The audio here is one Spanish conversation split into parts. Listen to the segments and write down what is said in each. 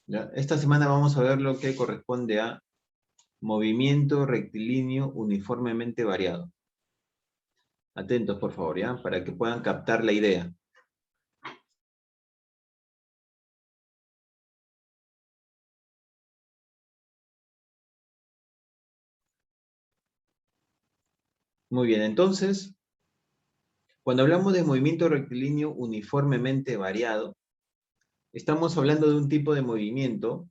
¿Ya? Esta semana vamos a ver lo que corresponde a movimiento rectilíneo uniformemente variado. Atentos, por favor, ¿ya? Para que puedan captar la idea. Muy bien, entonces, cuando hablamos de movimiento rectilíneo uniformemente variado, estamos hablando de un tipo de movimiento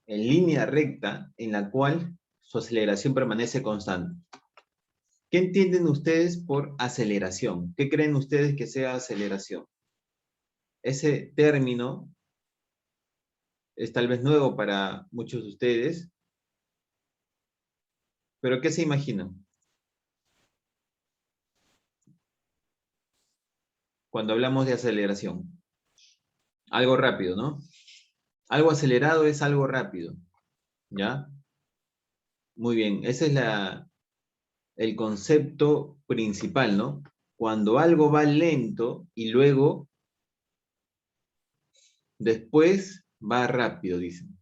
en línea recta en la cual su aceleración permanece constante. ¿Qué entienden ustedes por aceleración? ¿Qué creen ustedes que sea aceleración? Ese término es tal vez nuevo para muchos de ustedes, pero ¿qué se imaginan cuando hablamos de aceleración? Algo rápido, ¿no? Algo acelerado es algo rápido, ¿ya? Muy bien, ese es el concepto principal, ¿no? Cuando algo va lento y luego, después va rápido, dicen.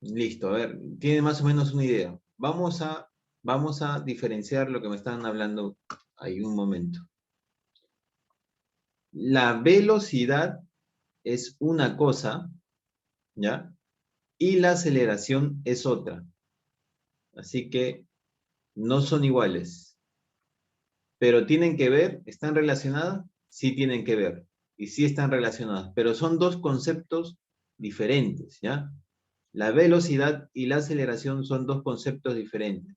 Listo, a ver, tiene más o menos una idea. Vamos a diferenciar lo que me están hablando ahí un momento. La velocidad es una cosa, ¿ya? Y la aceleración es otra. Así que no son iguales. Pero tienen que ver, ¿están relacionadas? Sí tienen que ver. Y sí están relacionadas. Pero son dos conceptos diferentes, ¿ya? La velocidad y la aceleración son dos conceptos diferentes.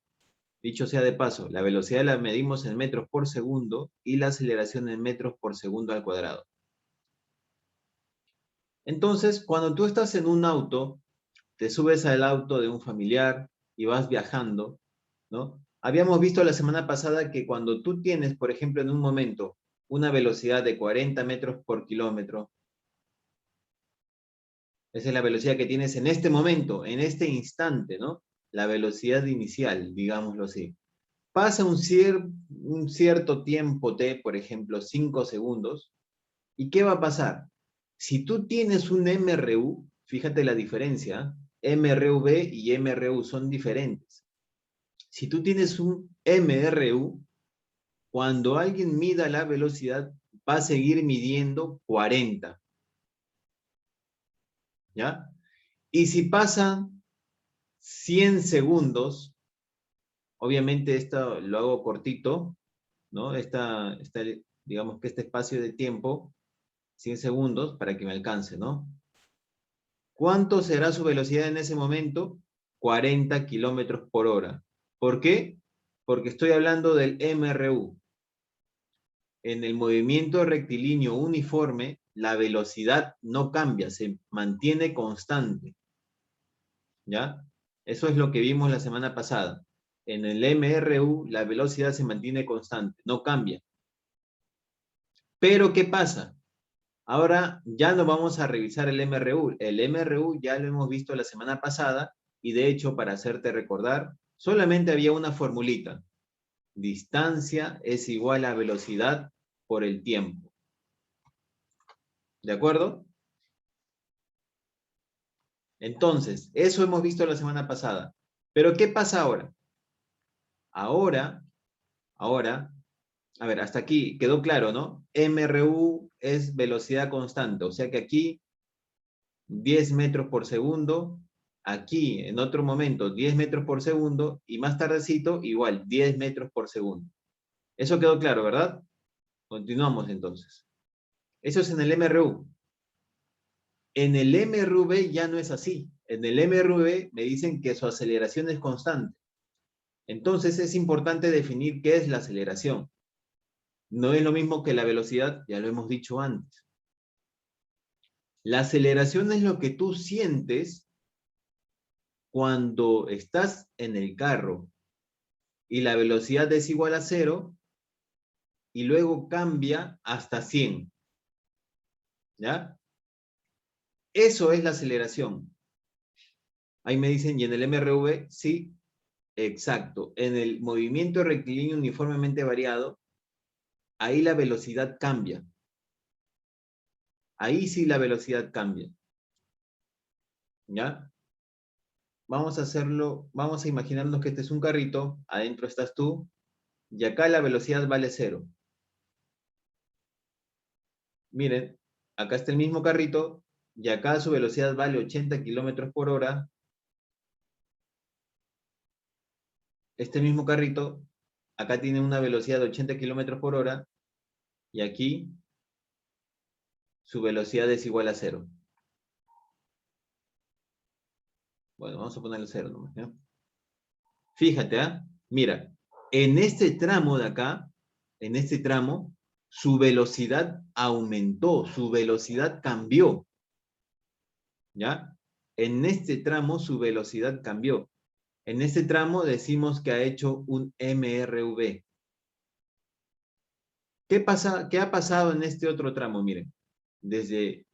Dicho sea de paso, la velocidad la medimos en metros por segundo y la aceleración en metros por segundo al cuadrado. Entonces, cuando tú estás en un auto, te subes al auto de un familiar y vas viajando, ¿no? Habíamos visto la semana pasada que cuando tú tienes, por ejemplo, en un momento, una velocidad de 40 metros por kilómetro, esa es la velocidad que tienes en este momento, en este instante, ¿no? La velocidad inicial, digámoslo así. Pasa un cierto tiempo T, por ejemplo, 5 segundos, ¿y qué va a pasar? Si tú tienes un MRU, fíjate la diferencia, MRV y MRU son diferentes. Si tú tienes un MRU, cuando alguien mida la velocidad, va a seguir midiendo 40, ¿ya? Y si pasan 100 segundos, obviamente esto lo hago cortito, ¿no? Digamos que este espacio de tiempo, 100 segundos, para que me alcance, ¿no? ¿Cuánto será su velocidad en ese momento? 40 kilómetros por hora. ¿Por qué? Porque estoy hablando del MRU. En el movimiento rectilíneo uniforme, la velocidad no cambia, se mantiene constante. ¿Ya? Eso es lo que vimos la semana pasada. En el MRU, la velocidad se mantiene constante, no cambia. Pero, ¿qué pasa? Ahora ya no vamos a revisar el MRU. El MRU ya lo hemos visto la semana pasada y de hecho, para hacerte recordar, solamente había una formulita. Distancia es igual a velocidad por el tiempo. ¿De acuerdo? Entonces, eso hemos visto la semana pasada. Pero ¿qué pasa ahora? Ahora, a ver, hasta aquí quedó claro, ¿no? MRU es velocidad constante, o sea que aquí 10 metros por segundo, aquí en otro momento 10 metros por segundo y más tardecito igual 10 metros por segundo. Eso quedó claro, ¿verdad? Continuamos entonces. Eso es en el MRU. En el MRV ya no es así. En el MRV me dicen que su aceleración es constante. Entonces es importante definir qué es la aceleración. No es lo mismo que la velocidad, ya lo hemos dicho antes. La aceleración es lo que tú sientes cuando estás en el carro y la velocidad es igual a 0 y luego cambia hasta 100. ¿Ya? Eso es la aceleración. Ahí me dicen, ¿y en el MRV? Sí, exacto. En el movimiento rectilíneo uniformemente variado, ahí la velocidad cambia. Ahí sí la velocidad cambia. ¿Ya? Vamos a hacerlo, vamos a imaginarnos que este es un carrito, adentro estás tú, y acá la velocidad vale 0. Miren, acá está el mismo carrito, y acá su velocidad vale 80 kilómetros por hora. Este mismo carrito, acá tiene una velocidad de 80 kilómetros por hora, y aquí su velocidad es igual a 0. Bueno, vamos a ponerle 0 nomás, ¿ya? Fíjate, ¿ah? Mira, en este tramo de acá, en este tramo, su velocidad aumentó, su velocidad cambió, ¿ya? En este tramo su velocidad cambió. En este tramo decimos que ha hecho un MRV. ¿Qué ha pasado en este otro tramo? Miren, desde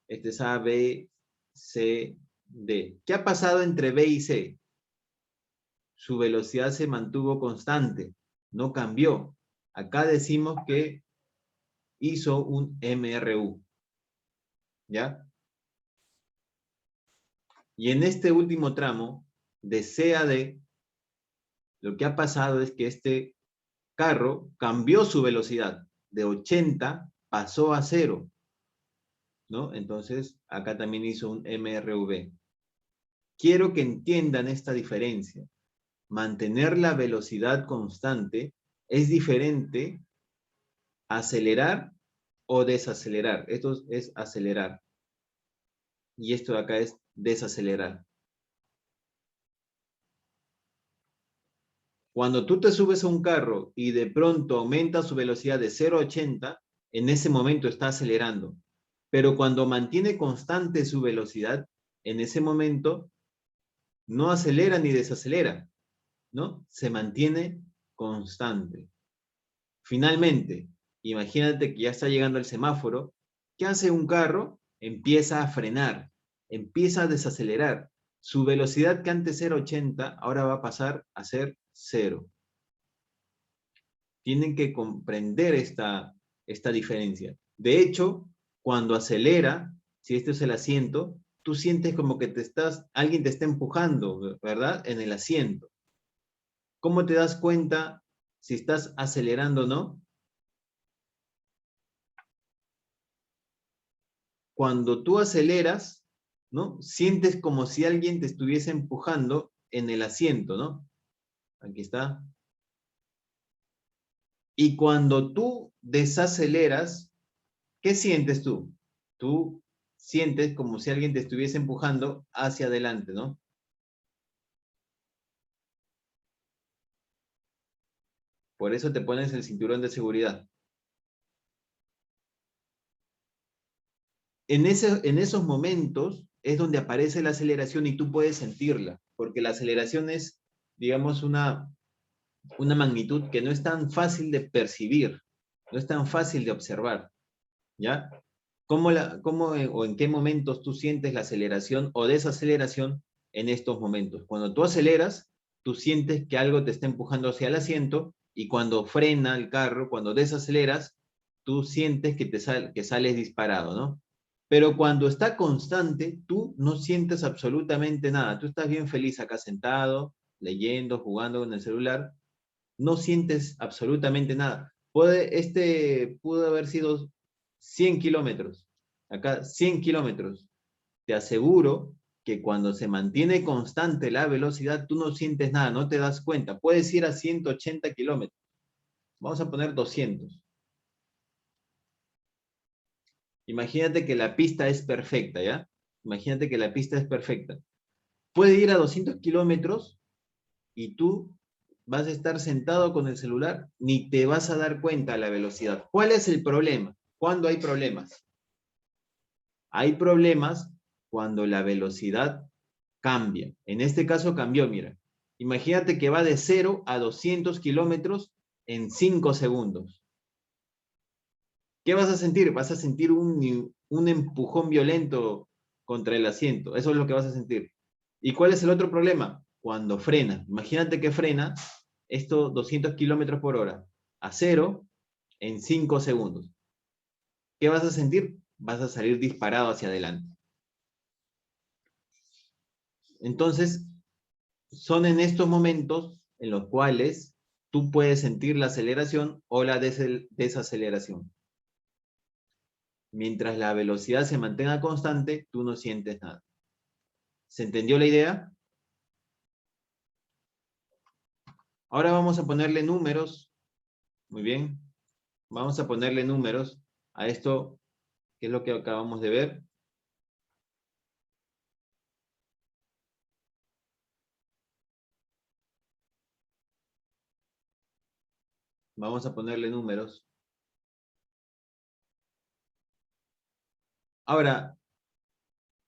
este es A, B, C, D. ¿Qué ha pasado entre B y C? Su velocidad se mantuvo constante, no cambió. Acá decimos que hizo un MRU, ¿ya? Y en este último tramo, de C a D, lo que ha pasado es que este carro cambió su velocidad. De 80 pasó a 0, ¿no? Entonces, acá también hizo un MRV. Quiero que entiendan esta diferencia. Mantener la velocidad constante es diferente a acelerar o desacelerar. Esto es acelerar. Y esto de acá es desacelerar. Cuando tú te subes a un carro y de pronto aumenta su velocidad de 0 a 80, en ese momento está acelerando. Pero cuando mantiene constante su velocidad, en ese momento no acelera ni desacelera, ¿no? Se mantiene constante. Finalmente, imagínate que ya está llegando el semáforo. ¿Qué hace un carro? Empieza a frenar, empieza a desacelerar. Su velocidad que antes era 80, ahora va a pasar a ser 0. Tienen que comprender esta diferencia. De hecho, cuando acelera, si este es el asiento, tú sientes como que alguien te está empujando, ¿verdad? En el asiento. ¿Cómo te das cuenta si estás acelerando o no? Cuando tú aceleras, ¿no? Sientes como si alguien te estuviese empujando en el asiento, ¿no? Aquí está. Y cuando tú desaceleras, ¿qué sientes tú? Tú sientes como si alguien te estuviese empujando hacia adelante, ¿no? Por eso te pones el cinturón de seguridad. En esos momentos es donde aparece la aceleración y tú puedes sentirla, porque la aceleración es, digamos, una magnitud que no es tan fácil de percibir, no es tan fácil de observar, ¿ya? ¿Cómo o en qué momentos tú sientes la aceleración o desaceleración en estos momentos? Cuando tú aceleras, tú sientes que algo te está empujando hacia el asiento, y cuando frena el carro, cuando desaceleras, tú sientes que sales disparado, ¿no? Pero cuando está constante, tú no sientes absolutamente nada. Tú estás bien feliz acá sentado, leyendo, jugando con el celular, no sientes absolutamente nada. Pudo haber sido 100 kilómetros. Acá 100 kilómetros. Te aseguro que cuando se mantiene constante la velocidad, tú no sientes nada, no te das cuenta. Puedes ir a 180 kilómetros. Vamos a poner 200. Imagínate que la pista es perfecta, ¿ya? Imagínate que la pista es perfecta. Puede ir a 200 kilómetros y tú vas a estar sentado con el celular, ni te vas a dar cuenta de la velocidad. ¿Cuál es el problema? ¿Cuándo hay problemas? Hay problemas cuando la velocidad cambia. En este caso cambió, mira. Imagínate que va de 0 a 200 kilómetros en 5 segundos. ¿Qué vas a sentir? Vas a sentir un empujón violento contra el asiento. Eso es lo que vas a sentir. ¿Y cuál es el otro problema? Cuando frena. Imagínate que frena esto 200 kilómetros por hora a 0 en 5 segundos. ¿Qué vas a sentir? vas a salir disparado hacia adelante. Entonces, son en estos momentos en los cuales tú puedes sentir la aceleración o la desaceleración. Mientras la velocidad se mantenga constante, tú no sientes nada. ¿Se entendió la idea? Ahora vamos a ponerle números. Muy bien. Vamos a ponerle números a esto, que es lo que acabamos de ver. Vamos a ponerle números. Ahora,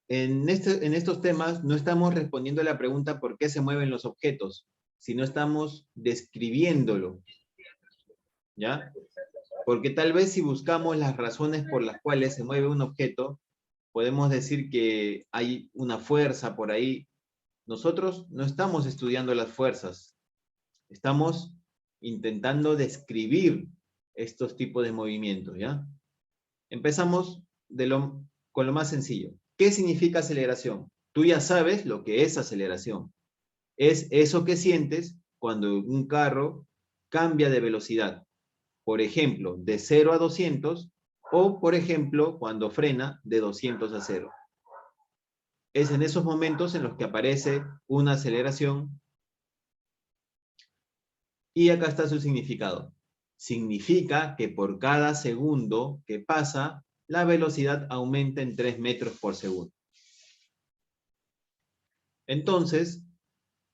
en estos temas no estamos respondiendo a la pregunta por qué se mueven los objetos, sino estamos describiéndolo, ¿ya? Porque tal vez si buscamos las razones por las cuales se mueve un objeto, podemos decir que hay una fuerza por ahí. Nosotros no estamos estudiando las fuerzas, estamos intentando describir estos tipos de movimientos, ¿ya? Empezamos con lo más sencillo. ¿Qué significa aceleración? Tú ya sabes lo que es aceleración. Es eso que sientes cuando un carro cambia de velocidad. Por ejemplo, de 0 a 200, o por ejemplo, cuando frena de 200 a 0. Es en esos momentos en los que aparece una aceleración. Y acá está su significado. Significa que por cada segundo que pasa, la velocidad aumenta en 3 metros por segundo. Entonces,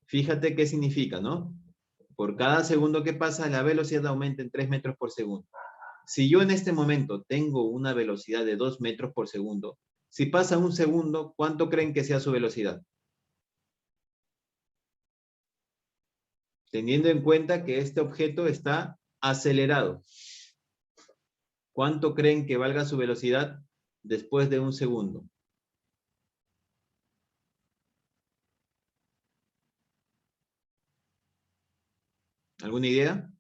fíjate qué significa, ¿no? Por cada segundo que pasa, la velocidad aumenta en 3 metros por segundo. Si yo en este momento tengo una velocidad de 2 metros por segundo, si pasa un segundo, ¿cuánto creen que sea su velocidad? Teniendo en cuenta que este objeto está acelerado. ¿Cuánto creen que valga su velocidad después de un segundo? ¿Alguna idea?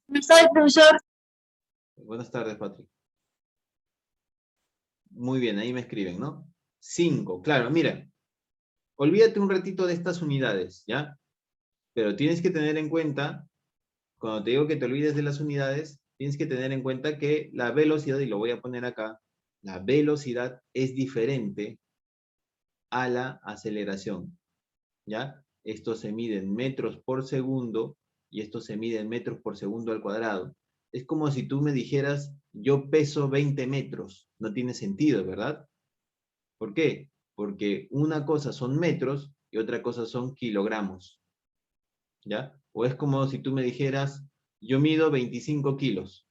No sabe, profesor. Buenas tardes, Patrick. Muy bien, ahí me escriben, ¿no? 5, claro, mira. Olvídate un ratito de estas unidades, ¿ya? Pero tienes que tener en cuenta, cuando te digo que te olvides de las unidades, tienes que tener en cuenta que la velocidad, y lo voy a poner acá, la velocidad es diferente a la aceleración, ¿ya? Esto se mide en metros por segundo y esto se mide en metros por segundo al cuadrado. Es como si tú me dijeras, yo peso 20 metros. No tiene sentido, ¿verdad? ¿Por qué? Porque una cosa son metros y otra cosa son kilogramos, ¿ya? O es como si tú me dijeras, yo mido 25 kilos,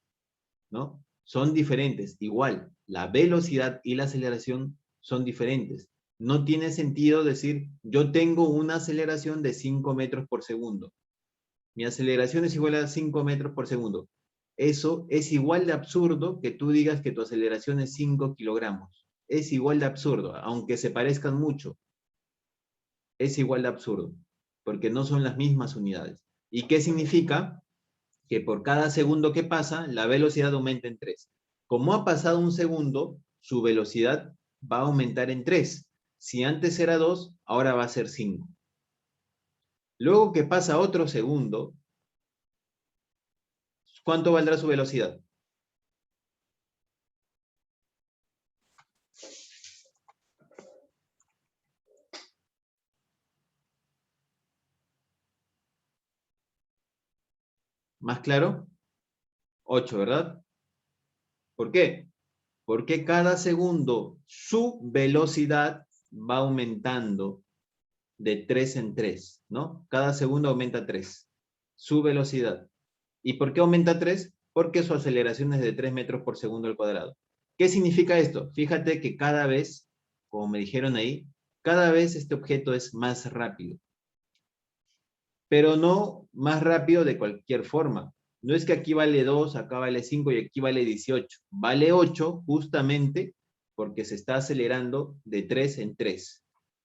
¿no? Son diferentes. Igual, la velocidad y la aceleración son diferentes. No tiene sentido decir, yo tengo una aceleración de 5 metros por segundo. Mi aceleración es igual a 5 metros por segundo. Eso es igual de absurdo que tú digas que tu aceleración es 5 kilogramos. Es igual de absurdo, aunque se parezcan mucho. Es igual de absurdo, porque no son las mismas unidades. ¿Y qué significa? Que por cada segundo que pasa, la velocidad aumenta en 3. Como ha pasado un segundo, su velocidad va a aumentar en 3. Si antes era 2, ahora va a ser 5. Luego que pasa otro segundo, ¿cuánto valdrá su velocidad? ¿Más claro? 8, ¿verdad? ¿Por qué? Porque cada segundo su velocidad va aumentando de 3 en 3, ¿no? Cada segundo aumenta 3. Su velocidad. ¿Y por qué aumenta 3? Porque su aceleración es de 3 metros por segundo al cuadrado. ¿Qué significa esto? Fíjate que cada vez, como me dijeron ahí, cada vez este objeto es más rápido. Pero no más rápido de cualquier forma. No es que aquí vale 2, acá vale 5 y aquí vale 18. Vale 8 justamente porque se está acelerando de 3 en 3.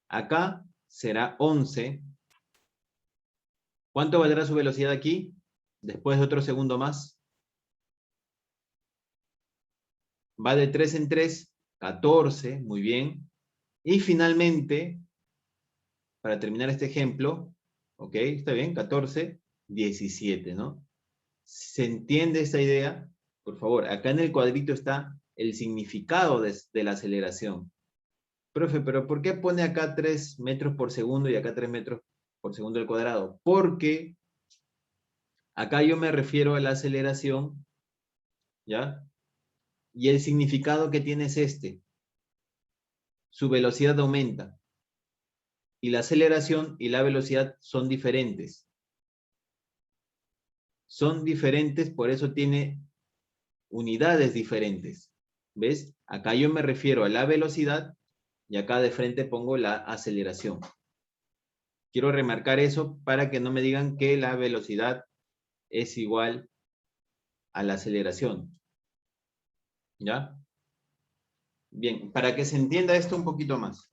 Acá será 11. ¿Cuánto valdrá su velocidad aquí? Después de otro segundo más. Va de 3 en 3, 14, muy bien. Y finalmente, para terminar este ejemplo, ok, está bien, 14, 17, ¿no? ¿Se entiende esta idea? Por favor, acá en el cuadrito está el significado de la aceleración. Profe, pero ¿por qué pone acá 3 metros por segundo y acá 3 metros por segundo al cuadrado? Porque acá yo me refiero a la aceleración, ¿ya? Y el significado que tiene es este. Su velocidad aumenta. Y la aceleración y la velocidad son diferentes. Son diferentes, por eso tiene unidades diferentes. ¿Ves? Acá yo me refiero a la velocidad y acá de frente pongo la aceleración. Quiero remarcar eso para que no me digan que la velocidad es igual a la aceleración. ¿Ya? Bien, para que se entienda esto un poquito más.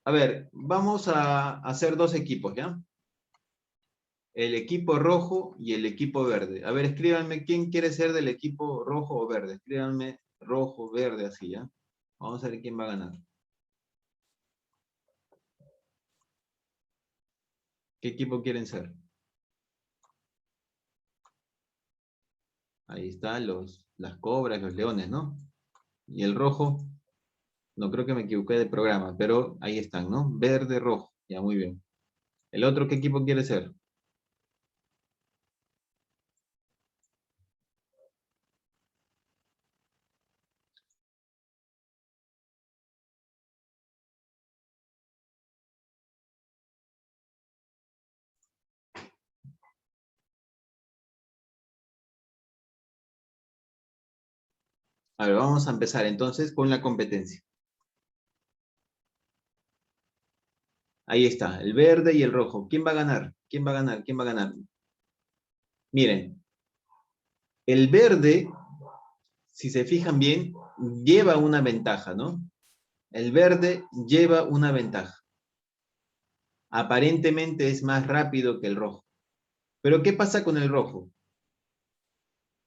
A ver, vamos a hacer dos equipos, ¿ya? El equipo rojo y el equipo verde. A ver, escríbanme quién quiere ser del equipo rojo o verde. Escríbanme rojo, verde, así, ¿ya? Vamos a ver quién va a ganar. ¿Qué equipo quieren ser? Ahí están las cobras, los leones, ¿no? Y el rojo, no creo que me equivoqué de programa, pero ahí están, ¿no? Verde, rojo. Ya, muy bien. ¿El otro qué equipo quiere ser? A ver, vamos a empezar entonces con la competencia. Ahí está, el verde y el rojo. ¿Quién va a ganar? ¿Quién va a ganar? ¿Quién va a ganar? Miren, el verde, si se fijan bien, lleva una ventaja, ¿no? El verde lleva una ventaja. Aparentemente es más rápido que el rojo. Pero ¿qué pasa con el rojo?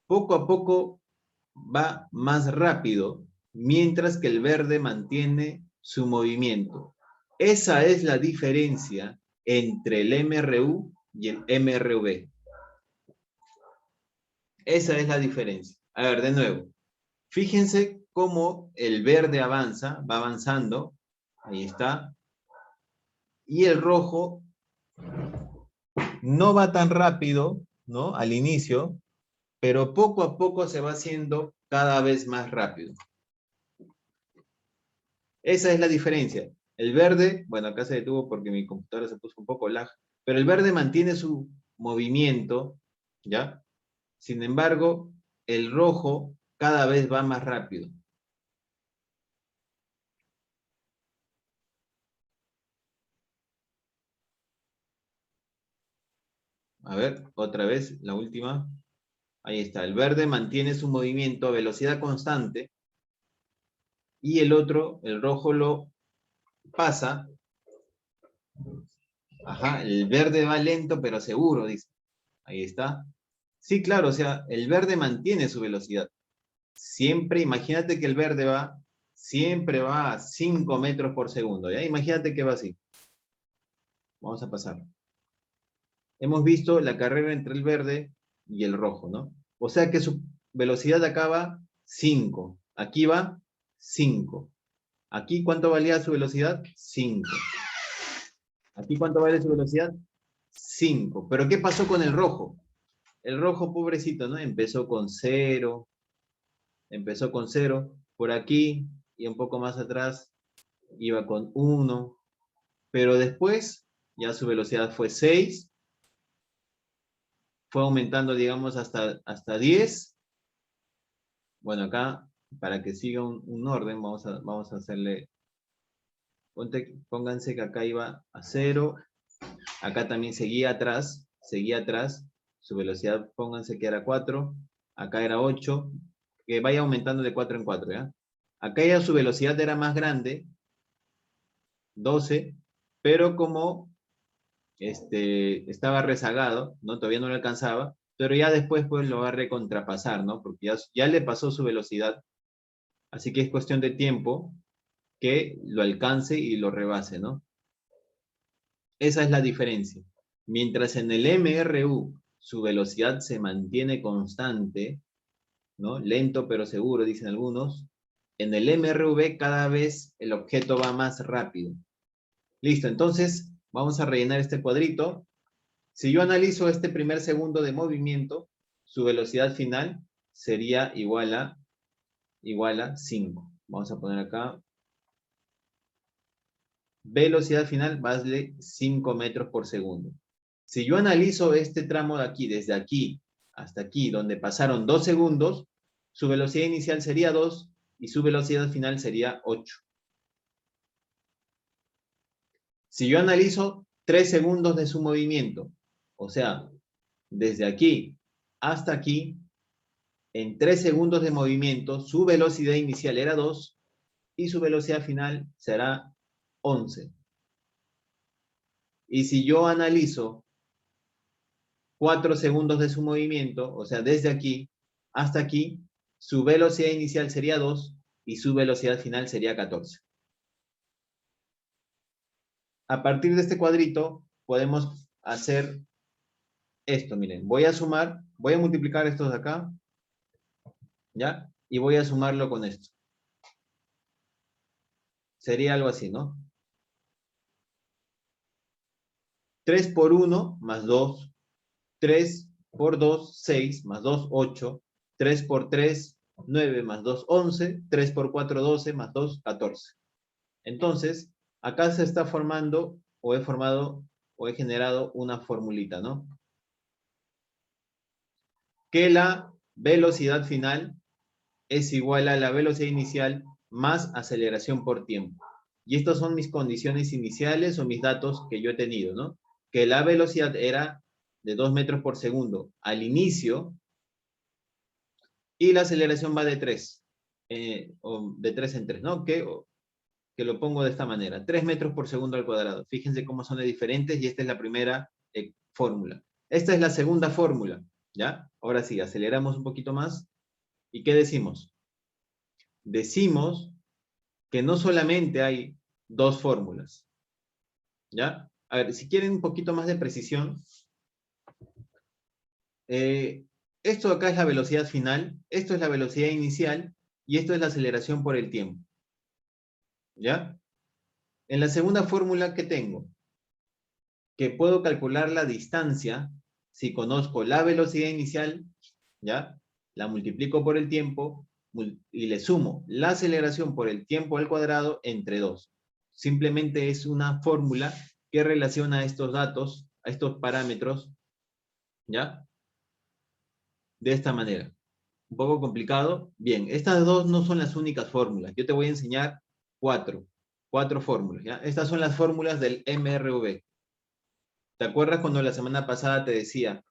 Poco a poco va más rápido, mientras que el verde mantiene su movimiento. Esa es la diferencia entre el MRU y el MRV. Esa es la diferencia. A ver, de nuevo. Fíjense cómo el verde avanza, va avanzando. Ahí está. Y el rojo no va tan rápido, ¿no? Al inicio, pero poco a poco se va haciendo cada vez más rápido. Esa es la diferencia. El verde, bueno, acá se detuvo porque mi computadora se puso un poco lag, pero el verde mantiene su movimiento, ¿ya? Sin embargo, el rojo cada vez va más rápido. A ver, otra vez, la última. Ahí está. El verde mantiene su movimiento a velocidad constante y el otro, el rojo, lo pasa. Ajá, el verde va lento pero seguro, dice. Ahí está. Sí, claro, o sea, el verde mantiene su velocidad. Siempre, imagínate que el verde va, siempre va a 5 metros por segundo, ¿ya? Imagínate que va así. Vamos a pasar. Hemos visto la carrera entre el verde y el rojo, ¿no? O sea que su velocidad acá va 5. Aquí va 5. Aquí, ¿cuánto valía su velocidad? 5. Aquí, ¿cuánto vale su velocidad? 5. Pero ¿qué pasó con el rojo? El rojo, pobrecito, ¿no? Empezó con 0. Por aquí y un poco más atrás iba con 1. Pero después ya su velocidad fue 6. Fue aumentando, digamos, hasta 10. Bueno, acá, para que siga un orden, vamos a hacerle. Pónganse que acá iba a 0. Acá también seguía atrás. Su velocidad, pónganse que era 4. Acá era 8. Que vaya aumentando de 4 en 4, ¿ya? Acá ya su velocidad era más grande, 12, pero como estaba rezagado, ¿no? Todavía no lo alcanzaba, pero ya después pues lo va a recontrapasar, ¿no? Porque ya le pasó su velocidad, así que es cuestión de tiempo que lo alcance y lo rebase, ¿no? Esa es la diferencia. Mientras en el MRU su velocidad se mantiene constante, ¿no? Lento pero seguro, dicen algunos, en el MRV cada vez el objeto va más rápido. Listo, entonces vamos a rellenar este cuadrito. Si yo analizo este primer segundo de movimiento, su velocidad final sería igual a 5. Vamos a poner acá. Velocidad final vale 5 metros por segundo. Si yo analizo este tramo de aquí, desde aquí hasta aquí, donde pasaron 2 segundos, su velocidad inicial sería 2 y su velocidad final sería 8. Si yo analizo 3 segundos de su movimiento, o sea, desde aquí hasta aquí, en 3 segundos de movimiento, su velocidad inicial era 2 y su velocidad final será 11. Y si yo analizo 4 segundos de su movimiento, o sea, desde aquí hasta aquí, su velocidad inicial sería 2 y su velocidad final sería 14. A partir de este cuadrito podemos hacer esto, miren, voy a multiplicar estos de acá, ¿ya? Y voy a sumarlo con esto. Sería algo así, ¿no? 3 por 1 más 2, 3 por 2, 6, más 2, 8, 3 por 3, 9, más 2, 11, 3 por 4, 12, más 2, 14. Entonces, acá se está formando, o he formado, o he generado una formulita, ¿no? Que la velocidad final es igual a la velocidad inicial más aceleración por tiempo. Y estas son mis condiciones iniciales o mis datos que yo he tenido, ¿no? Que la velocidad era de 2 metros por segundo al inicio y la aceleración va de 3, o de 3 en 3, ¿no? Que lo pongo de esta manera, 3 metros por segundo al cuadrado. Fíjense cómo son de diferentes y esta es la primera fórmula. Esta es la segunda fórmula, ¿ya? Ahora sí, aceleramos un poquito más. ¿Y qué decimos? Decimos que no solamente hay dos fórmulas, ¿ya? A ver, si quieren un poquito más de precisión, esto acá es la velocidad final, esto es la velocidad inicial y esto es la aceleración por el tiempo, ¿ya? En la segunda fórmula, ¿qué tengo? Que puedo calcular la distancia si conozco la velocidad inicial, ¿ya? La multiplico por el tiempo y le sumo la aceleración por el tiempo al cuadrado entre 2. Simplemente es una fórmula que relaciona estos datos, a estos parámetros, ¿ya? De esta manera. Un poco complicado. Bien, estas dos no son las únicas fórmulas. Yo te voy a enseñar cuatro fórmulas, ¿ya? Estas son las fórmulas del MRV. ¿Te acuerdas cuando la semana pasada te decía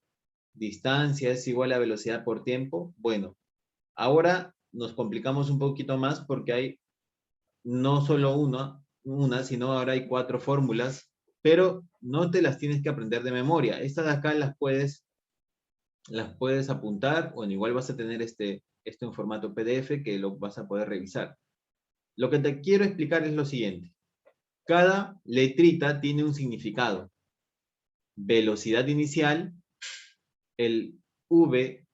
distancia es igual a velocidad por tiempo? Bueno, ahora nos complicamos un poquito más porque hay no solo una, sino ahora hay 4 fórmulas, pero no te las tienes que aprender de memoria. Estas de acá las puedes apuntar, o igual vas a tener esto en formato PDF que lo vas a poder revisar. Lo que te quiero explicar es lo siguiente. Cada letrita tiene un significado. Velocidad inicial, el V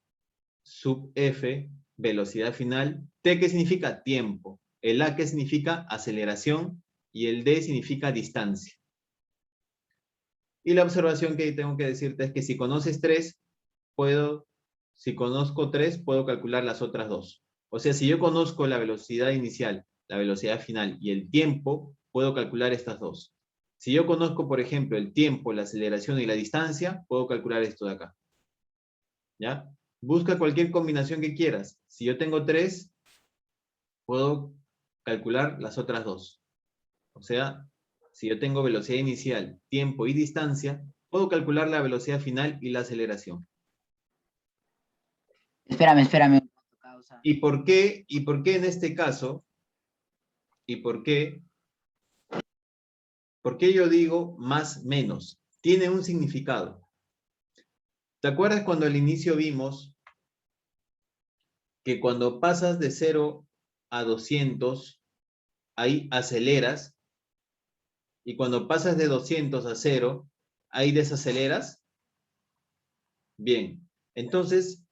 sub F, velocidad final, T que significa tiempo, el A que significa aceleración y el D significa distancia. Y la observación que tengo que decirte es que si conoces 3, si conozco 3, puedo calcular las otras 2. O sea, si yo conozco la velocidad inicial, la velocidad final y el tiempo, puedo calcular estas 2. Si yo conozco, por ejemplo, el tiempo, la aceleración y la distancia, puedo calcular esto de acá. ¿Ya? Busca cualquier combinación que quieras. Si yo tengo 3, puedo calcular las otras 2. O sea, si yo tengo velocidad inicial, tiempo y distancia, puedo calcular la velocidad final y la aceleración. Espérame un poco, causa. ¿Y por qué en este caso? ¿Y por qué yo digo más menos? Tiene un significado. ¿Te acuerdas cuando al inicio vimos que cuando pasas de 0 a 200, ahí aceleras, y cuando pasas de 200 a 0, ahí desaceleras? Bien, entonces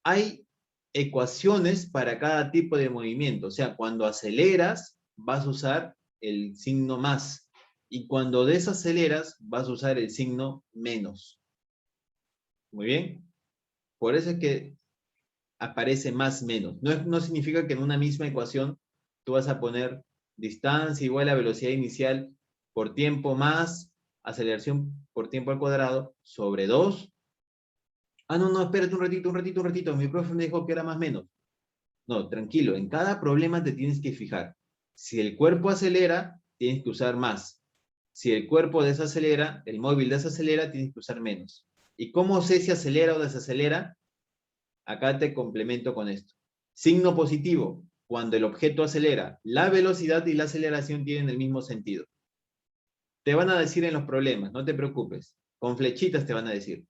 hay ecuaciones para cada tipo de movimiento. O sea, cuando aceleras, vas a usar el signo más. Y cuando desaceleras, vas a usar el signo menos. Muy bien. Por eso es que aparece más menos. No significa que en una misma ecuación tú vas a poner distancia igual a velocidad inicial por tiempo más aceleración por tiempo al cuadrado sobre 2. Ah, no, espérate un ratito. Mi profe me dijo que era más menos. No, tranquilo, en cada problema te tienes que fijar. Si el cuerpo acelera, tienes que usar más. Si el cuerpo desacelera, el móvil desacelera, tienes que usar menos. ¿Y cómo sé si acelera o desacelera? Acá te complemento con esto. Signo positivo, cuando el objeto acelera, la velocidad y la aceleración tienen el mismo sentido. Te van a decir en los problemas, no te preocupes. Con flechitas te van a decir.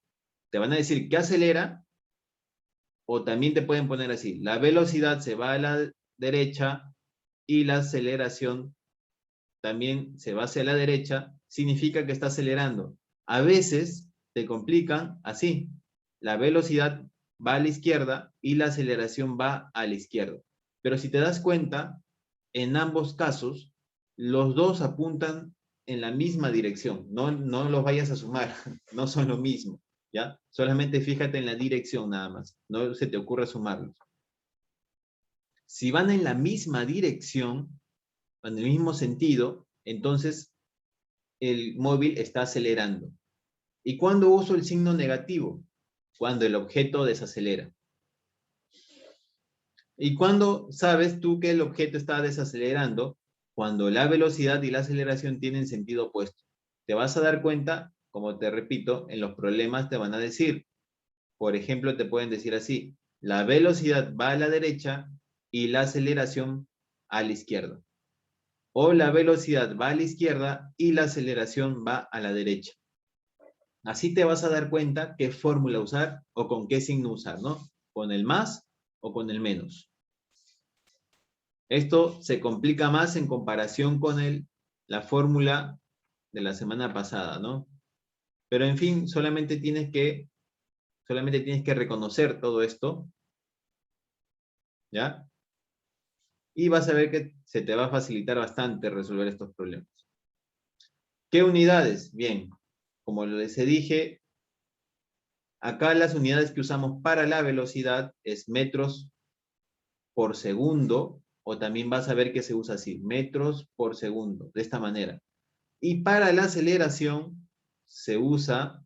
Te van a decir que acelera, o también te pueden poner así. La velocidad se va a la derecha y la aceleración también se va hacia la derecha, significa que está acelerando. A veces te complican así. La velocidad va a la izquierda y la aceleración va a la izquierda. Pero si te das cuenta, en ambos casos, los dos apuntan en la misma dirección. No los vayas a sumar, no son lo mismo, ¿ya? Solamente fíjate en la dirección nada más, no se te ocurra sumarlos. Si van en la misma dirección, en el mismo sentido, entonces el móvil está acelerando. ¿Y cuándo uso el signo negativo? Cuando el objeto desacelera. ¿Y cuándo sabes tú que el objeto está desacelerando? Cuando la velocidad y la aceleración tienen sentido opuesto. Te vas a dar cuenta, como te repito, en los problemas te van a decir, por ejemplo, te pueden decir así, la velocidad va a la derecha y la aceleración a la izquierda. O la velocidad va a la izquierda y la aceleración va a la derecha. Así te vas a dar cuenta qué fórmula usar o con qué signo usar, ¿no? Con el más o con el menos. Esto se complica más en comparación con la fórmula de la semana pasada, ¿no? Pero en fin, solamente tienes que reconocer todo esto, ¿ya? Y vas a ver que se te va a facilitar bastante resolver estos problemas. ¿Qué unidades? Bien, como les dije, acá las unidades que usamos para la velocidad es metros por segundo, o también vas a ver que se usa así, metros por segundo, de esta manera. Y para la aceleración se usa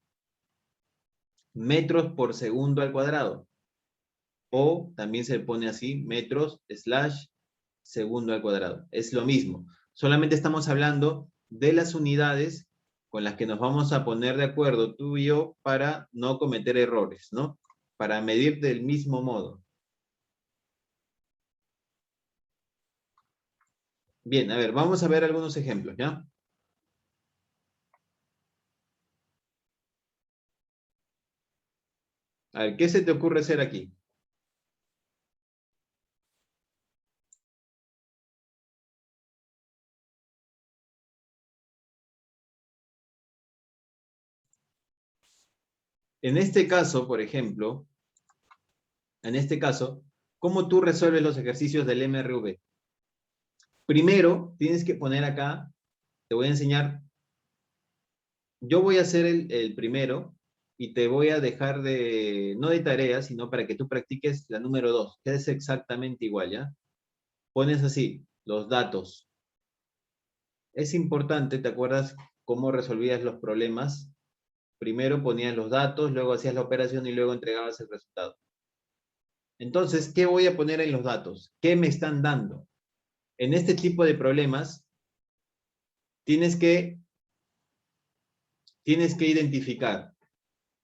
metros por segundo al cuadrado, o también se pone así, metros / segundo al cuadrado. Es lo mismo, solamente estamos hablando de las unidades con las que nos vamos a poner de acuerdo tú y yo para no cometer errores, ¿no? Para medir del mismo modo. Bien, a ver, vamos a ver algunos ejemplos, ¿ya? A ver, ¿qué se te ocurre hacer aquí? En este caso, por ejemplo, ¿cómo tú resuelves los ejercicios del MRV? Primero, tienes que poner acá, te voy a enseñar, yo voy a hacer el primero y te voy a dejar no de tarea, sino para que tú practiques la número 2, que es exactamente igual, ¿ya? Pones así, los datos. Es importante, ¿te acuerdas cómo resolvías los problemas? Primero ponías los datos, luego hacías la operación y luego entregabas el resultado. Entonces, ¿qué voy a poner en los datos? ¿Qué me están dando? En este tipo de problemas, tienes que identificar.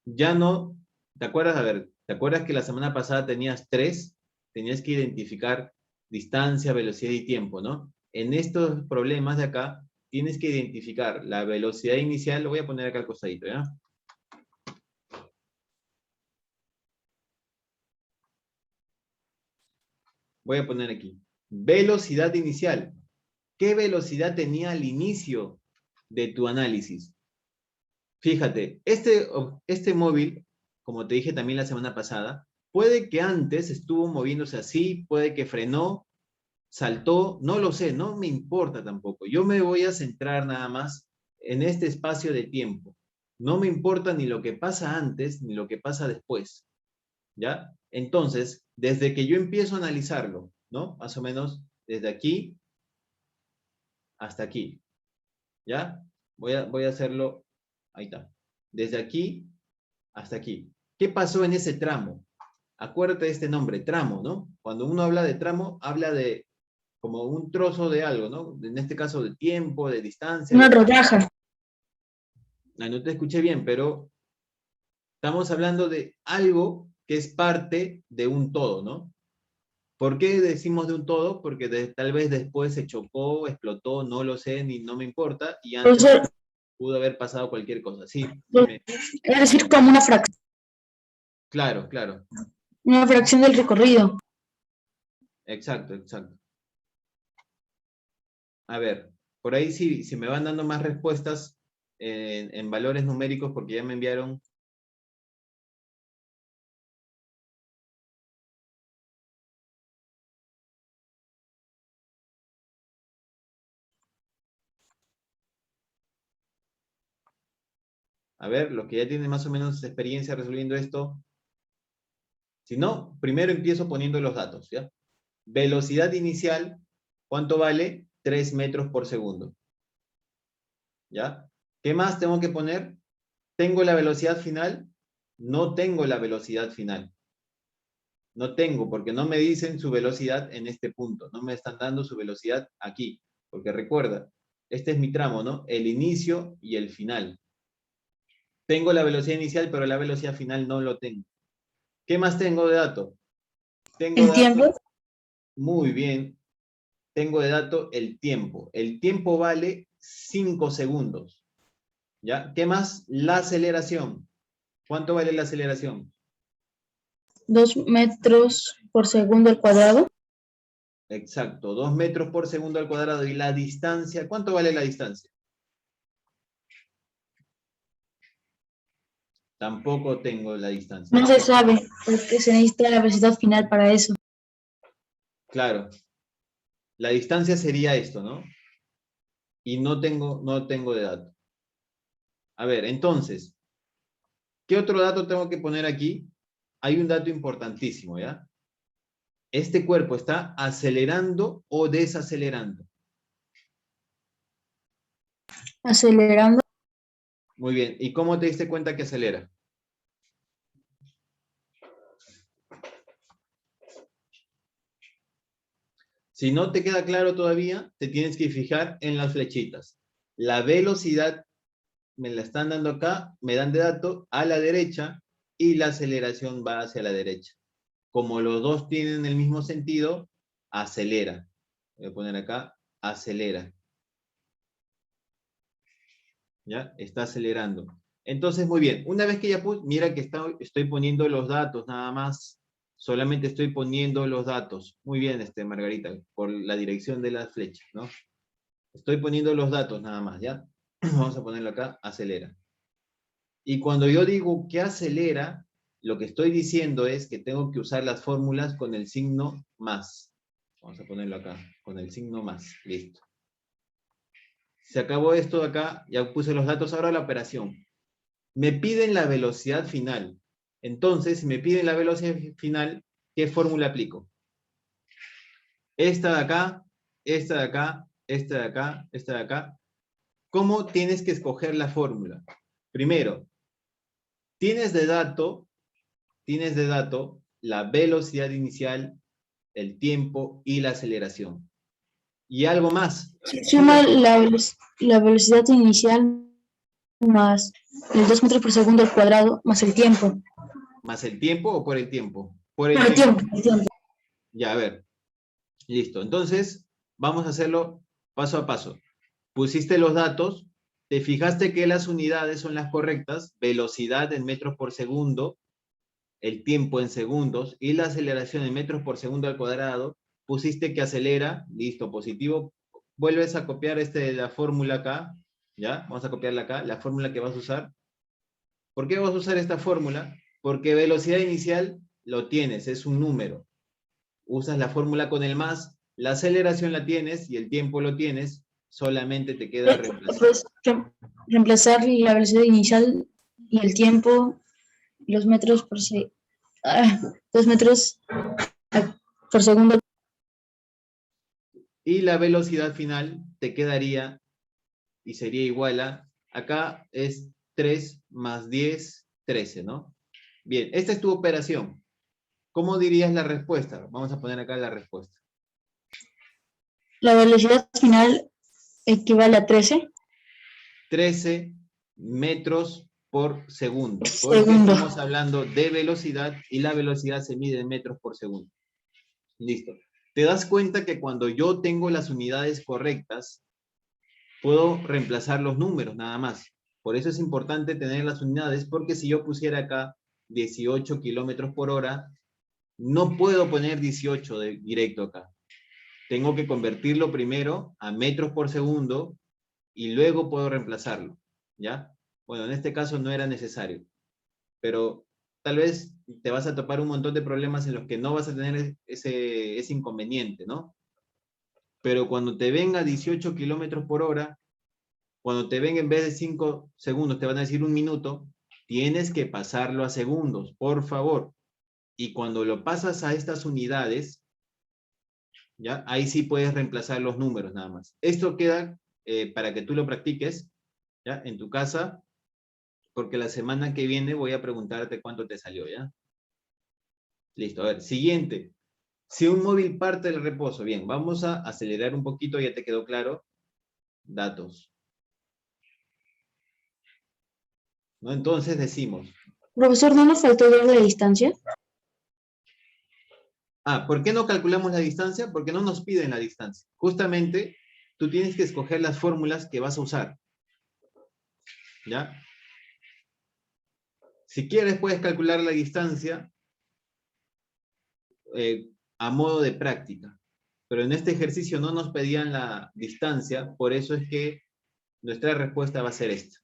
Ya no, ¿te acuerdas? A ver, ¿te acuerdas que la semana pasada tenías 3? Tenías que identificar distancia, velocidad y tiempo, ¿no? En estos problemas de acá, tienes que identificar la velocidad inicial, lo voy a poner acá al costadito, ¿ya? Voy a poner aquí. Velocidad inicial. ¿Qué velocidad tenía al inicio de tu análisis? Fíjate, este móvil, como te dije también la semana pasada, puede que antes estuvo moviéndose así, puede que frenó, saltó, no lo sé, no me importa tampoco. Yo me voy a centrar nada más en este espacio de tiempo. No me importa ni lo que pasa antes ni lo que pasa después, ¿ya? Entonces, desde que yo empiezo a analizarlo, ¿no? Más o menos desde aquí hasta aquí, ¿ya? Voy a hacerlo, ahí está. Desde aquí hasta aquí. ¿Qué pasó en ese tramo? Acuérdate de este nombre, tramo, ¿no? Cuando uno habla de tramo, habla de como un trozo de algo, ¿no? En este caso de tiempo, de distancia. Una rodaja. No te escuché bien, pero estamos hablando de algo que es parte de un todo, ¿no? ¿Por qué decimos de un todo? Porque tal vez después se chocó, explotó, no lo sé, ni no me importa, y antes Entonces, pudo haber pasado cualquier cosa. Sí, dime. es decir, como Claro, claro. una fracción del recorrido. Exacto, exacto. A ver, por ahí sí, si me van dando más respuestas en valores numéricos, porque ya me enviaron. A ver, los que ya tienen más o menos experiencia resolviendo esto. Si no, primero empiezo poniendo los datos, ¿ya? Velocidad inicial, ¿cuánto vale? 3 metros por segundo. ¿Ya? ¿Qué más tengo que poner? ¿Tengo la velocidad final? No tengo la velocidad final. No tengo, porque no me dicen su velocidad en este punto. No me están dando su velocidad aquí. Porque recuerda, este es mi tramo, ¿no? El inicio y el final. Tengo la velocidad inicial, pero la velocidad final no lo tengo. ¿Qué más tengo de dato? Tengo El tiempo. dato, muy bien, tengo de dato el tiempo. El tiempo vale 5 segundos. ¿Ya? ¿Qué más? La aceleración. ¿Cuánto vale la aceleración? 2 metros por segundo al cuadrado. Exacto, 2 metros por segundo al cuadrado. ¿Y la distancia? ¿Cuánto vale la distancia? Tampoco tengo la distancia. No se sabe, porque se necesita la velocidad final para eso. Claro, la distancia sería esto, ¿no? Y no tengo de dato. A ver, entonces, ¿qué otro dato tengo que poner aquí? Hay un dato importantísimo, ¿ya? Este cuerpo está acelerando o desacelerando. Acelerando. Muy bien. ¿Y cómo te diste cuenta que acelera? Si no te queda claro todavía, te tienes que fijar en las flechitas. La velocidad me la están dando acá, me dan de dato a la derecha y la aceleración va hacia la derecha. Como los dos tienen el mismo sentido, acelera. Voy a poner acá, acelera. ¿Ya? Está acelerando. Entonces, muy bien. Una vez que ya puse, mira que estoy poniendo los datos nada más. Solamente estoy poniendo los datos. Muy bien, Margarita, por la dirección de las flechas, ¿no? Estoy poniendo los datos nada más, ¿ya? Vamos a ponerlo acá, acelera. Y cuando yo digo que acelera, lo que estoy diciendo es que tengo que usar las fórmulas con el signo más. Vamos a ponerlo acá, con el signo más. Listo. Se acabó esto de acá, ya puse los datos, ahora la operación. Me piden la velocidad final. Entonces, si me piden la velocidad final, ¿qué fórmula aplico? Esta de acá, esta de acá, esta de acá, esta de acá. ¿Cómo tienes que escoger la fórmula? Primero, tienes de dato la velocidad inicial, el tiempo y la aceleración. Y algo más. Suma la velocidad inicial más el 2 metros por segundo al cuadrado más el tiempo. ¿Más el tiempo o por el tiempo? Por el tiempo. Ya, a ver. Listo. Entonces, vamos a hacerlo paso a paso. Pusiste los datos, te fijaste que las unidades son las correctas, velocidad en metros por segundo, el tiempo en segundos y la aceleración en metros por segundo al cuadrado. pusiste que acelera, listo, positivo. Vuelves a copiar la fórmula acá, ¿ya? Vamos a copiarla acá, la fórmula que vas a usar. ¿Por qué vas a usar esta fórmula? Porque velocidad inicial lo tienes, es un número. Usas la fórmula con el más, la aceleración la tienes y el tiempo lo tienes, solamente te queda reemplazar. Pues, reemplazar la velocidad inicial y el tiempo, los metros por 2 metros por segundo. Y la velocidad final te quedaría, y sería igual a, acá es 3 más 10, 13, ¿no? Bien, esta es tu operación. ¿Cómo dirías la respuesta? Vamos a poner acá la respuesta. La velocidad final equivale a 13. 13 metros por segundo. Porque Segundo. estamos hablando de velocidad y la velocidad se mide en metros por segundo. Listo. Te das cuenta que cuando yo tengo las unidades correctas, puedo reemplazar los números nada más. Por eso es importante tener las unidades, porque si yo pusiera acá 18 kilómetros por hora, no puedo poner 18 directo acá. Tengo que convertirlo primero a metros por segundo y luego puedo reemplazarlo, ¿ya? Bueno, en este caso no era necesario, pero tal vez te vas a topar un montón de problemas en los que no vas a tener ese inconveniente, ¿no? Pero cuando te venga 18 kilómetros por hora, cuando te venga en vez de 5 segundos, te van a decir 1 minuto, tienes que pasarlo a segundos, por favor. Y cuando lo pasas a estas unidades, ¿ya? Ahí sí puedes reemplazar los números nada más. Esto queda para que tú lo practiques, ¿ya? En tu casa, porque la semana que viene voy a preguntarte cuánto te salió, ¿ya? Listo, a ver, siguiente. Si un móvil parte del reposo, bien, vamos a acelerar un poquito, ya te quedó claro. Datos. ¿No? Entonces decimos. Profesor, ¿no nos faltó dar la distancia? ¿Por qué no calculamos la distancia? Porque no nos piden la distancia. Justamente, tú tienes que escoger las fórmulas que vas a usar. ¿Ya? Si quieres, puedes calcular la distancia a modo de práctica. Pero en este ejercicio no nos pedían la distancia, por eso es que nuestra respuesta va a ser esta.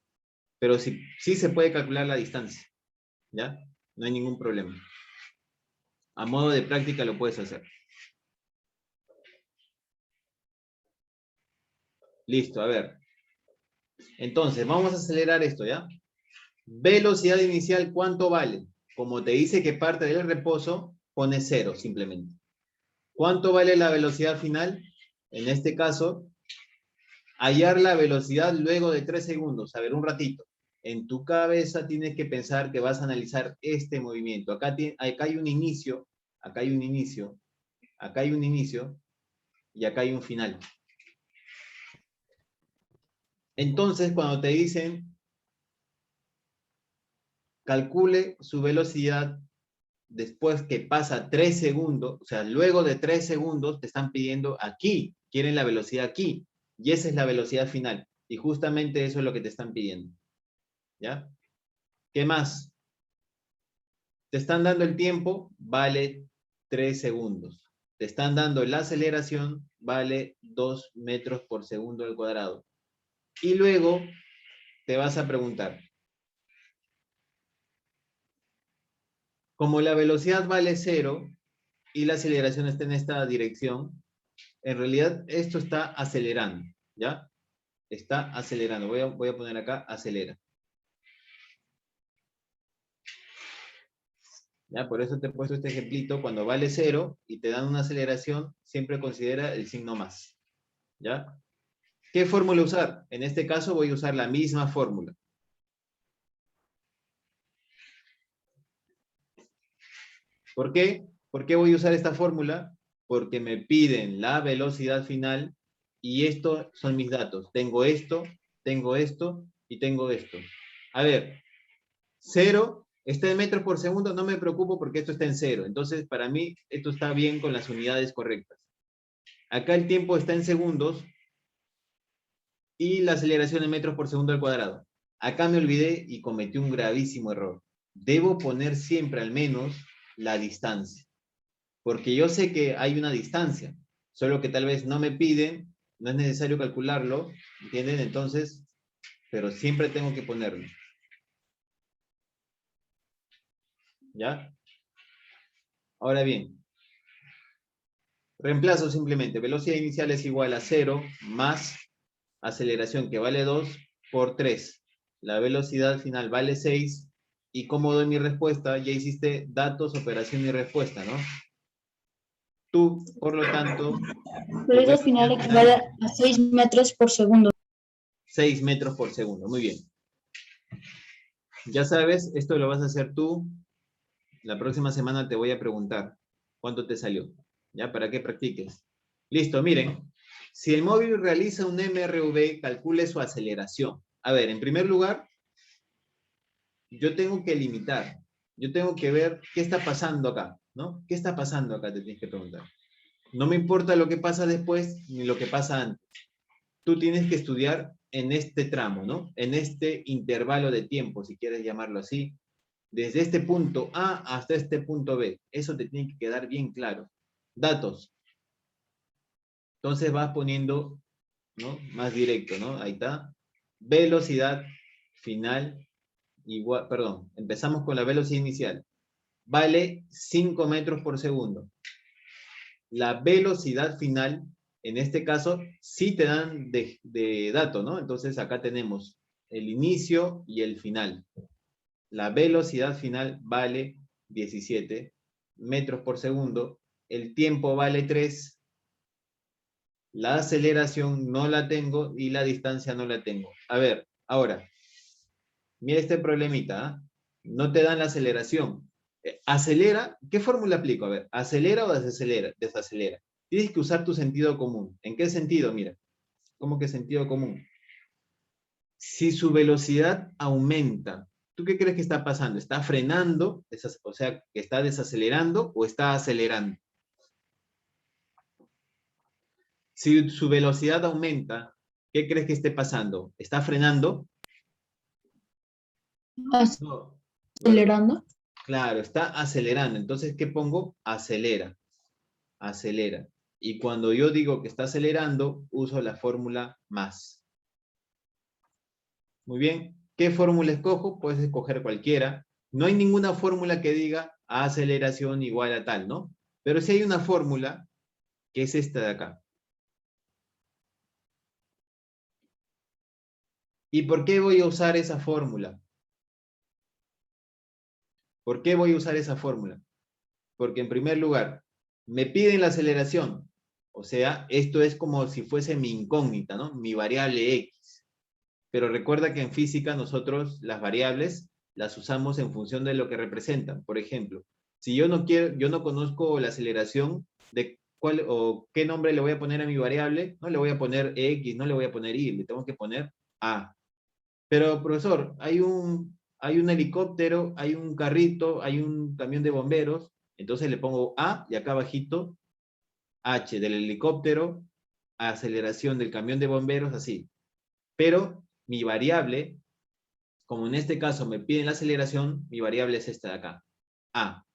Pero sí se puede calcular la distancia. ¿Ya? No hay ningún problema. A modo de práctica lo puedes hacer. Listo, a ver. Entonces, vamos a acelerar esto, ¿ya? Velocidad inicial, ¿cuánto vale? Como te dice que parte del reposo, pone 0 simplemente. ¿Cuánto vale la velocidad final? En este caso, hallar la velocidad luego de 3 segundos. A ver, un ratito. En tu cabeza tienes que pensar que vas a analizar este movimiento. Acá hay un inicio, acá hay un inicio, acá hay un inicio y acá hay un final. Entonces, cuando te dicen calcule su velocidad después que pasa 3 segundos, o sea, luego de 3 segundos te están pidiendo aquí, quieren la velocidad aquí, y esa es la velocidad final. Y justamente eso es lo que te están pidiendo. ¿Ya? ¿Qué más? Te están dando el tiempo, vale 3 segundos. Te están dando la aceleración, vale 2 metros por segundo al cuadrado. Y luego te vas a preguntar, como la velocidad vale 0 y la aceleración está en esta dirección, en realidad esto está acelerando, ¿ya? Está acelerando. Voy a poner acá, acelera. ¿Ya? Por eso te he puesto este ejemplito. Cuando vale 0 y te dan una aceleración, siempre considera el signo más. ¿Ya? ¿Qué fórmula usar? En este caso voy a usar la misma fórmula. ¿Por qué? ¿Por qué voy a usar esta fórmula? Porque me piden la velocidad final y estos son mis datos. Tengo esto y tengo esto. A ver, 0 está en metros por segundo, no me preocupo porque esto está en 0. Entonces, para mí, esto está bien con las unidades correctas. Acá el tiempo está en segundos y la aceleración en metros por segundo al cuadrado. Acá me olvidé y cometí un gravísimo error. Debo poner siempre al menos la distancia. Porque yo sé que hay una distancia, solo que tal vez no me piden, no es necesario calcularlo, ¿entienden? Entonces, pero siempre tengo que ponerlo. ¿Ya? Ahora bien, reemplazo simplemente. Velocidad inicial es igual a 0 más aceleración que vale 2 por 3. La velocidad final vale 6. ¿Y cómo doy mi respuesta? Ya hiciste datos, operación y respuesta, ¿no? Tú, por lo tanto, tu Velocidad final velocidad equivale final, a 6 metros por segundo. 6 metros por segundo. Muy bien. Ya sabes, esto lo vas a hacer tú. La próxima semana te voy a preguntar cuánto te salió. ¿Ya? Para que practiques. Listo, miren. Si el móvil realiza un MRV, calcule su aceleración. A ver, en primer lugar, yo tengo que limitar. Yo tengo que ver qué está pasando acá, ¿no? ¿Qué está pasando acá? Te tienes que preguntar. No me importa lo que pasa después ni lo que pasa antes. Tú tienes que estudiar en este tramo, ¿no? En este intervalo de tiempo, si quieres llamarlo así, desde este punto A hasta este punto B. Eso te tiene que quedar bien claro. Datos. Entonces vas poniendo, ¿no? Más directo, ¿no? Ahí está. Velocidad final igual, perdón, empezamos con la velocidad inicial. Vale 5 metros por segundo. La velocidad final, en este caso, sí te dan de dato, ¿no? Entonces acá tenemos el inicio y el final. La velocidad final vale 17 metros por segundo. El tiempo vale 3. La aceleración no la tengo y la distancia no la tengo. A ver, ahora, mira este problemita, ¿eh? No te dan la aceleración. Acelera, ¿qué fórmula aplico? A ver, ¿acelera o desacelera? Desacelera. Tienes que usar tu sentido común. ¿En qué sentido? Mira, ¿cómo que sentido común? Si su velocidad aumenta, ¿tú qué crees que está pasando? ¿Está frenando? O sea, ¿que está desacelerando o está acelerando? Si su velocidad aumenta, ¿qué crees que esté pasando? ¿Está frenando? No. Acelerando. Claro, está acelerando. Entonces, ¿qué pongo? Acelera. Acelera. Y cuando yo digo que está acelerando, uso la fórmula más. Muy bien. ¿Qué fórmula escojo? Puedes escoger cualquiera. No hay ninguna fórmula que diga aceleración igual a tal, ¿no? Pero sí hay una fórmula que es esta de acá. ¿Y por qué voy a usar esa fórmula? ¿Por qué voy a usar esa fórmula? Porque en primer lugar, me piden la aceleración. O sea, esto es como si fuese mi incógnita, ¿no? Mi variable X. Pero recuerda que en física nosotros las variables las usamos en función de lo que representan. Por ejemplo, si yo no conozco la aceleración de cuál o qué nombre le voy a poner a mi variable, no le voy a poner X, no le voy a poner Y, le tengo que poner A. Pero, profesor, hay un helicóptero, hay un carrito, hay un camión de bomberos, entonces le pongo A y acá abajito H del helicóptero, aceleración del camión de bomberos, así. Pero mi variable, como en este caso me piden la aceleración, mi variable es esta de acá, A.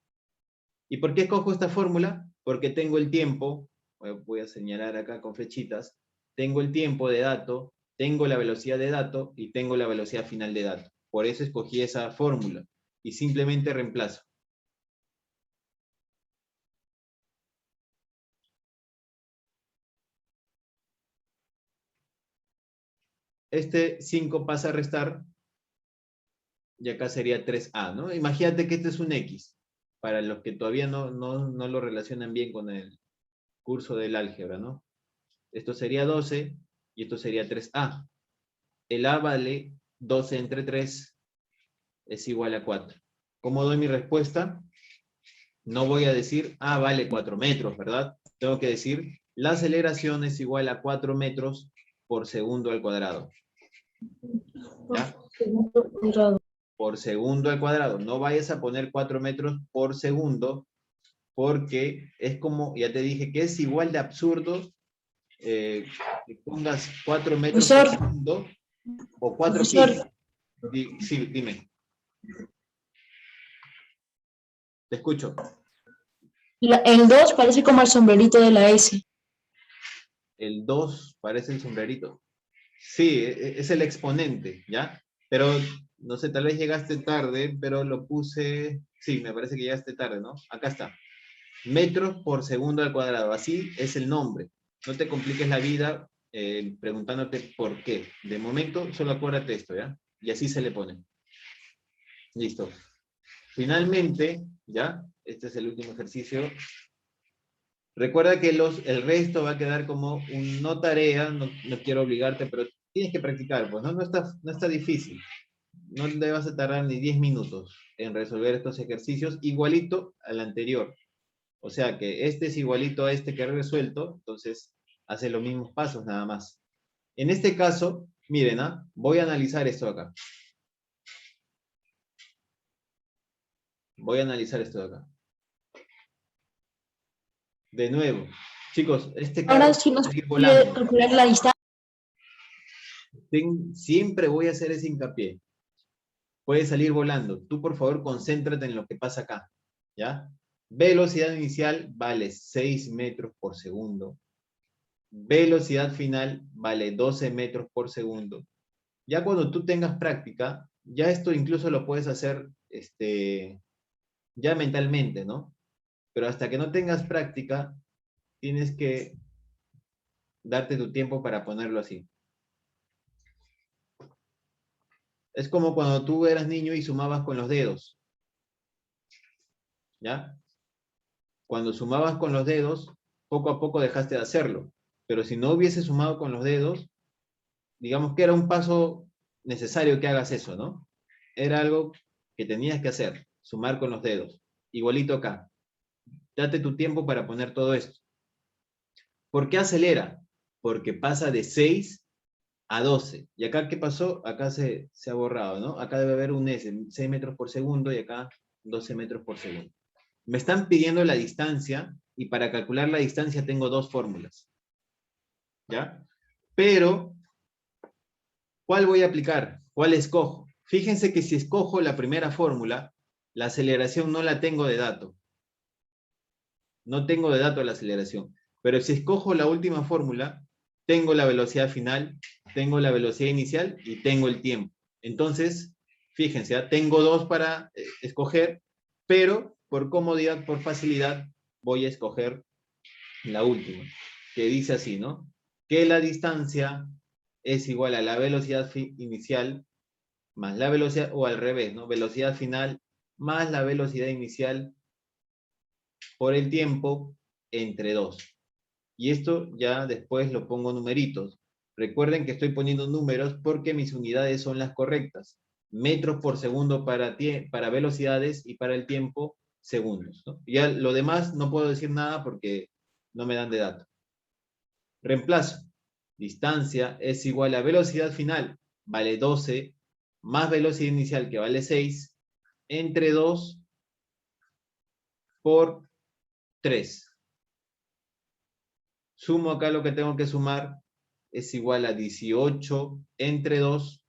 ¿Y por qué escojo esta fórmula? Porque tengo el tiempo, voy a señalar acá con flechitas, tengo el tiempo de dato, tengo la velocidad de dato y tengo la velocidad final de dato. Por eso escogí esa fórmula y simplemente reemplazo. Este 5 pasa a restar y acá sería 3A, ¿no? Imagínate que este es un X, para los que todavía no lo relacionan bien con el curso del álgebra, ¿no? Esto sería 12 y esto sería 3A. El A vale 12 entre 3 es igual a 4. ¿Cómo doy mi respuesta? No voy a decir A vale 4 metros, ¿verdad? Tengo que decir la aceleración es igual a 4 metros por segundo al cuadrado. ¿Ya? Por segundo al cuadrado. No vayas a poner 4 metros por segundo porque es como, ya te dije, que es igual de absurdo que pongas 4 metros por Profesor, segundo o 4 profesor, pi. Sí, dime. Te escucho. El 2 parece como el sombrerito de la S. El 2 parece el sombrerito. Sí, es el exponente, ¿ya? Pero, no sé, tal vez llegaste tarde, pero lo puse... Sí, me parece que llegaste tarde, ¿no? Acá está. Metros por segundo al cuadrado. Así es el nombre. No te compliques la vida preguntándote por qué. De momento, solo acuérdate esto, ¿ya? Y así se le pone. Listo. Finalmente, ¿ya? Este es el último ejercicio. Recuerda que el resto va a quedar como no tarea, no quiero obligarte, pero tienes que practicar, pues no está difícil. No te vas a tardar ni 10 minutos en resolver estos ejercicios, igualito al anterior. O sea que este es igualito a este que he resuelto, entonces hace los mismos pasos nada más. En este caso, miren, voy a analizar esto de acá. Voy a analizar esto de acá. De nuevo, chicos, este carro Ahora sí puede nos salir pide volando. calcular la distancia. Siempre voy a hacer ese hincapié. Puede salir volando. Tú, por favor, concéntrate en lo que pasa acá, ¿ya? Velocidad inicial vale 6 metros por segundo. Velocidad final vale 12 metros por segundo. Ya cuando tú tengas práctica, ya esto incluso lo puedes hacer ya mentalmente, ¿no? Pero hasta que no tengas práctica, tienes que darte tu tiempo para ponerlo así. Es como cuando tú eras niño y sumabas con los dedos, ¿ya? Cuando sumabas con los dedos, poco a poco dejaste de hacerlo. Pero si no hubieses sumado con los dedos, digamos que era un paso necesario que hagas eso, ¿no? Era algo que tenías que hacer, sumar con los dedos. Igualito acá. Date tu tiempo para poner todo esto. ¿Por qué acelera? Porque pasa de 6 a 12. ¿Y acá qué pasó? Acá se ha borrado, ¿no? Acá debe haber un S, 6 metros por segundo y acá 12 metros por segundo. Me están pidiendo la distancia y para calcular la distancia tengo dos fórmulas. ¿Ya? Pero, ¿cuál voy a aplicar? ¿Cuál escojo? Fíjense que si escojo la primera fórmula, la aceleración no la tengo de dato. No tengo de dato la aceleración. Pero si escojo la última fórmula, tengo la velocidad final, tengo la velocidad inicial y tengo el tiempo. Entonces, fíjense, tengo dos para escoger, pero por comodidad, por facilidad, voy a escoger la última, que dice así, ¿no? Que la distancia es igual a la velocidad inicial más la velocidad, o al revés, ¿no? Velocidad final más la velocidad inicial por el tiempo entre 2. Y esto ya después lo pongo numeritos. Recuerden que estoy poniendo números porque mis unidades son las correctas. Metros por segundo para velocidades y para el tiempo, segundos, ¿no? Ya lo demás no puedo decir nada porque no me dan de dato. Reemplazo. Distancia es igual a velocidad final, vale 12, más velocidad inicial que vale 6, entre 2 por 3. Sumo acá lo que tengo que sumar, es igual a 18 entre 2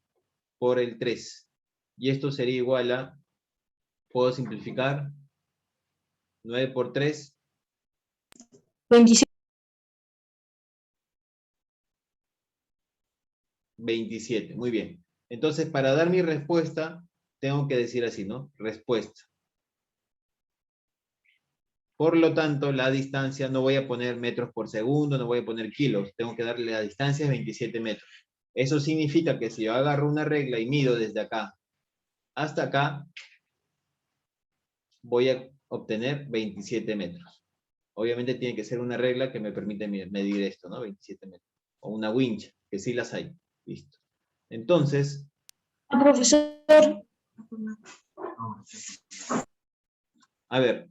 por el 3. Y esto sería igual a, puedo simplificar, 9 por 3, 27. 27. Muy bien. Entonces, para dar mi respuesta, tengo que decir así, ¿no? Respuesta. Por lo tanto, la distancia, no voy a poner metros por segundo, no voy a poner kilos, tengo que darle la distancia es 27 metros. Eso significa que si yo agarro una regla y mido desde acá hasta acá, voy a obtener 27 metros. Obviamente tiene que ser una regla que me permite medir esto, ¿no? 27 metros. O una winch, que sí las hay. Listo. Entonces, Profesor, a ver,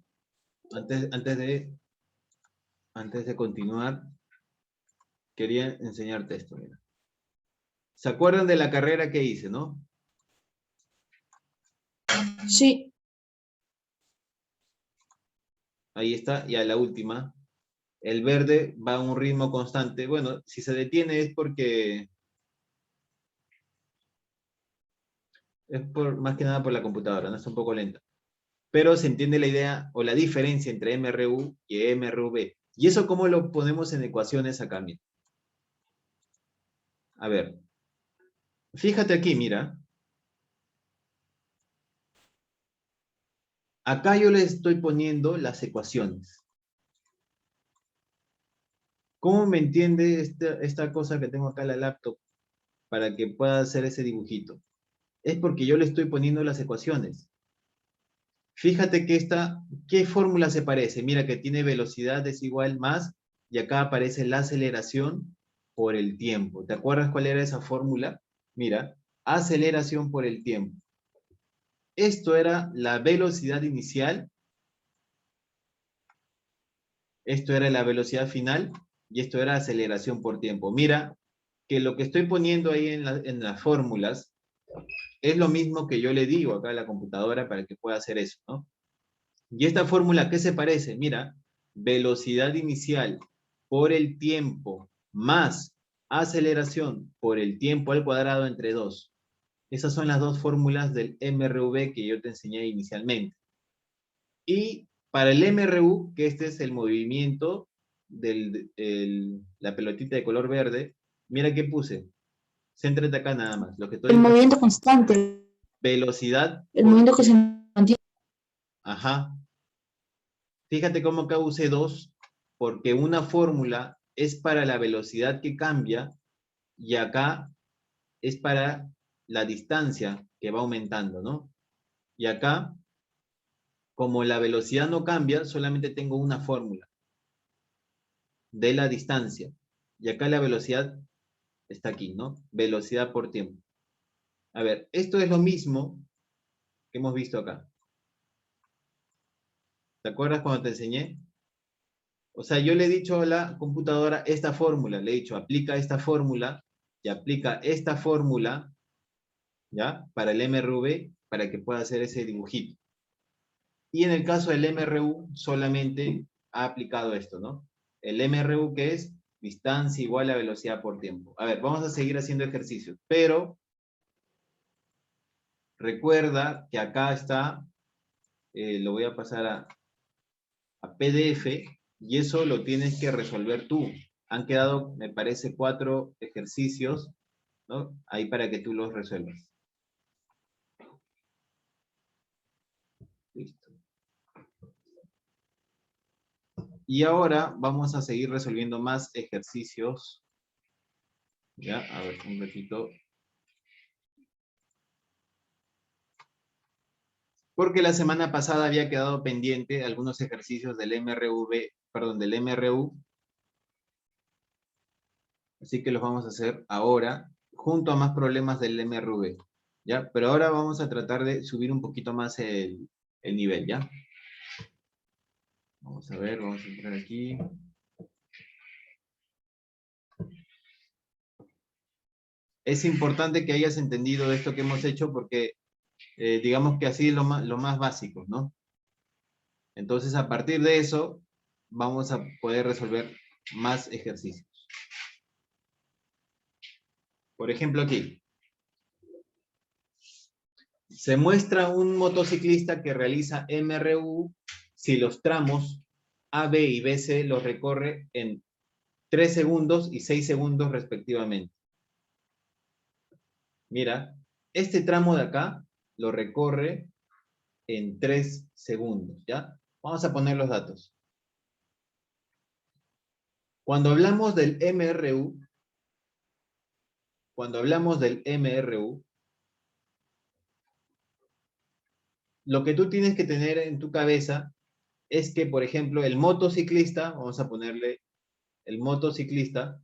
antes de continuar, quería enseñarte esto. Mira. ¿Se acuerdan de la carrera que hice, no? sí, Ahí está, ya la última. El verde va a un ritmo constante. Bueno, si se detiene es porque es más que nada por la computadora, no está un poco lenta. Pero se entiende la idea o la diferencia entre MRU y MRV. ¿Y eso cómo lo ponemos en ecuaciones acá? Mira. A ver. Fíjate aquí, mira. Acá yo le estoy poniendo las ecuaciones. ¿Cómo me entiende esta cosa que tengo acá en la laptop para que pueda hacer ese dibujito? Es porque yo le estoy poniendo las ecuaciones. Fíjate que ¿qué fórmula se parece? Mira que tiene velocidad es igual más, y acá aparece la aceleración por el tiempo. ¿Te acuerdas cuál era esa fórmula? Mira, aceleración por el tiempo. Esto era la velocidad inicial, esto era la velocidad final, y esto era aceleración por tiempo. Mira que lo que estoy poniendo ahí en las fórmulas es lo mismo que yo le digo acá a la computadora para que pueda hacer eso, ¿no? Y esta fórmula, ¿a qué se parece? Mira, velocidad inicial por el tiempo más aceleración por el tiempo al cuadrado entre 2. Esas son las dos fórmulas del MRV que yo te enseñé inicialmente. Y para el MRU, que este es el movimiento de la pelotita de color verde, mira qué puse. Céntrate acá nada más. Lo que estoy El movimiento constante, velocidad. el movimiento que se mantiene. Ajá. Fíjate cómo acá usé 2, porque una fórmula es para la velocidad que cambia y acá es para la distancia que va aumentando, ¿no? Y acá, como la velocidad no cambia, solamente tengo una fórmula de la distancia. Y acá la velocidad está aquí, ¿no? Velocidad por tiempo. A ver, esto es lo mismo que hemos visto acá. ¿Te acuerdas cuando te enseñé? O sea, yo le he dicho a la computadora esta fórmula, le he dicho, aplica esta fórmula y aplica esta fórmula, ¿ya? Para el MRV, para que pueda hacer ese dibujito. Y en el caso del MRU, solamente ha aplicado esto, ¿no? El MRU, que es distancia igual a velocidad por tiempo. A ver, vamos a seguir haciendo ejercicios, pero recuerda que acá está, lo voy a pasar a PDF, y eso lo tienes que resolver tú. Han quedado, me parece, 4 ejercicios, ¿no? Ahí para que tú los resuelvas. Listo. Y ahora vamos a seguir resolviendo más ejercicios. Ya, a ver, un ratito. Porque la semana pasada había quedado pendiente algunos ejercicios del del MRU. Así que los vamos a hacer ahora, junto a más problemas del MRV. ¿Ya? Pero ahora vamos a tratar de subir un poquito más el nivel, ¿ya? Vamos a ver, vamos a entrar aquí. Es importante que hayas entendido esto que hemos hecho porque digamos que así es lo más básico, ¿no? Entonces, a partir de eso, vamos a poder resolver más ejercicios. Por ejemplo, aquí. Se muestra un motociclista que realiza MRU si los tramos A, B y BC los recorre en 3 segundos y 6 segundos respectivamente. Mira, este tramo de acá lo recorre en 3 segundos, ¿ya? Vamos a poner los datos. Cuando hablamos del MRU, lo que tú tienes que tener en tu cabeza es que, por ejemplo, el motociclista, vamos a ponerle el motociclista,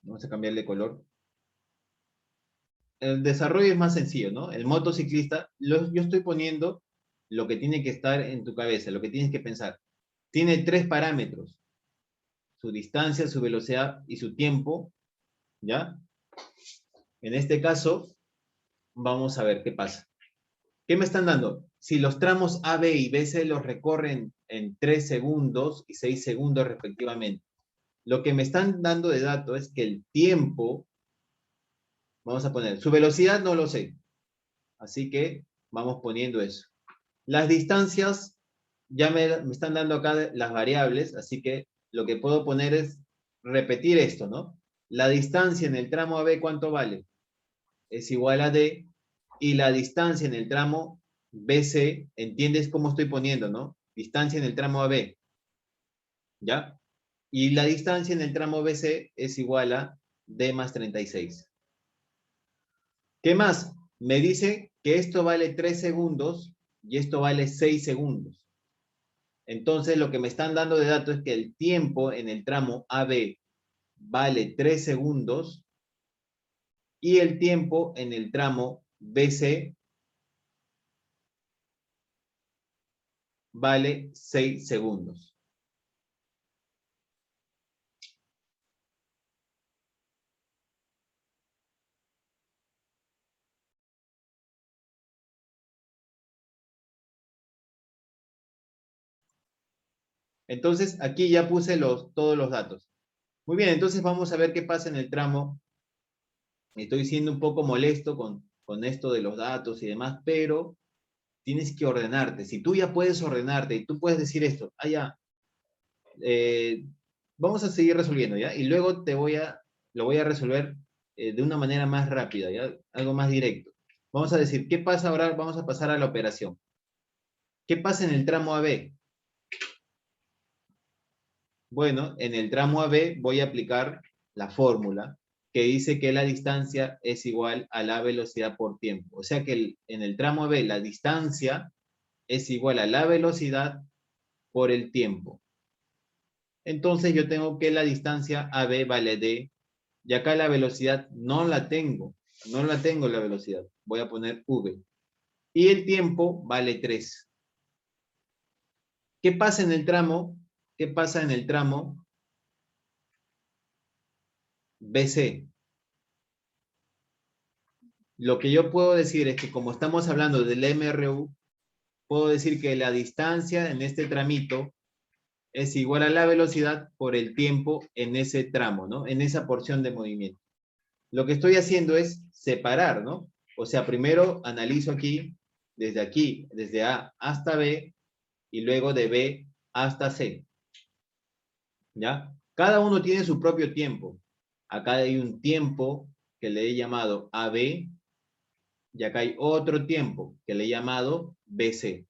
vamos a cambiarle color. El desarrollo es más sencillo, ¿no? El motociclista, yo estoy poniendo lo que tiene que estar en tu cabeza, lo que tienes que pensar. Tiene 3 parámetros: su distancia, su velocidad y su tiempo, ¿ya? En este caso, vamos a ver qué pasa. ¿Qué me están dando? Si los tramos A, B y BC los recorren en 3 segundos y 6 segundos respectivamente, lo que me están dando de dato es que el tiempo, vamos a poner, su velocidad no lo sé, Así que vamos poniendo eso. Las distancias, ya me están dando acá las variables, así que lo que puedo poner es repetir esto, ¿no? La distancia en el tramo AB, ¿cuánto vale? Es igual a D, y la distancia en el tramo BC, ¿entiendes cómo estoy poniendo, no? Distancia en el tramo AB, ¿ya? Y la distancia en el tramo BC es igual a D más 36. ¿Qué más? Me dice que esto vale 3 segundos y esto vale 6 segundos. Entonces, lo que me están dando de dato es que el tiempo en el tramo AB vale 3 segundos y el tiempo en el tramo BC vale 6 segundos. Entonces, aquí ya puse todos los datos. Muy bien, entonces vamos a ver qué pasa en el tramo. Estoy siendo un poco molesto con esto de los datos y demás, pero tienes que ordenarte. Si tú ya puedes ordenarte y tú puedes decir esto, vamos a seguir resolviendo, ¿ya? Y luego lo voy a resolver de una manera más rápida, ¿ya? Algo más directo. Vamos a decir, ¿qué pasa ahora? Vamos a pasar a la operación. ¿Qué pasa en el tramo AB? Bueno, en el tramo AB voy a aplicar la fórmula que dice que la distancia es igual a la velocidad por tiempo. O sea que en el tramo AB la distancia es igual a la velocidad por el tiempo. Entonces yo tengo que la distancia AB vale D, y acá la velocidad no la tengo la velocidad. Voy a poner V. Y el tiempo vale 3. ¿Qué pasa en el tramo? ¿Qué pasa en el tramo BC? Lo que yo puedo decir es que como estamos hablando del MRU, puedo decir que la distancia en este tramito es igual a la velocidad por el tiempo en ese tramo, ¿no? En esa porción de movimiento. Lo que estoy haciendo es separar, ¿no? O sea, primero analizo aquí, desde A hasta B, y luego de B hasta C. ¿Ya? Cada uno tiene su propio tiempo. Acá hay un tiempo que le he llamado AB, y acá hay otro tiempo que le he llamado BC.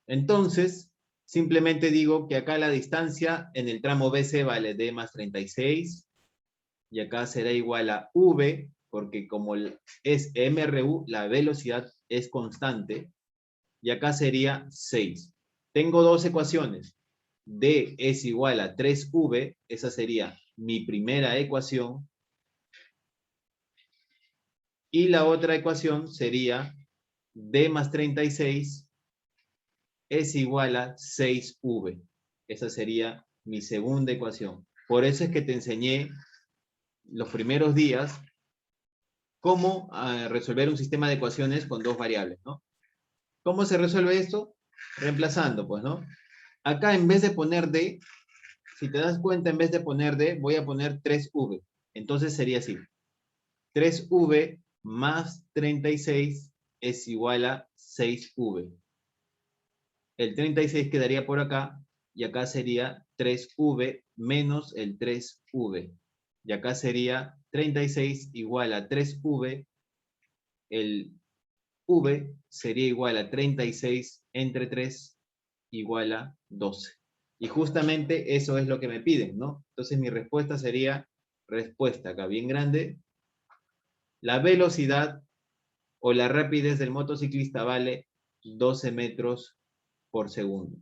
Entonces, simplemente digo que acá la distancia en el tramo BC vale D más 36, y acá será igual a V, porque como es MRU, la velocidad es constante, y acá sería 6. Tengo dos ecuaciones. D es igual a 3V, esa sería mi primera ecuación, y la otra ecuación sería D más 36 es igual a 6V. Esa sería mi segunda ecuación. Por eso es que te enseñé los primeros días cómo resolver un sistema de ecuaciones con dos variables, ¿no? ¿Cómo se resuelve esto? Reemplazando, pues, ¿no? Acá en vez de poner D, si te das cuenta, en vez de poner D, voy a poner 3V. Entonces sería así. 3V más 36 es igual a 6V. El 36 quedaría por acá, y acá sería 3V menos el 3V. Y acá sería 36 igual a 3V. El V sería igual a 36 entre 3 igual a 12. Y justamente eso es lo que me piden, ¿no? Entonces mi respuesta sería, respuesta acá bien grande, la velocidad o la rapidez del motociclista vale 12 metros por segundo.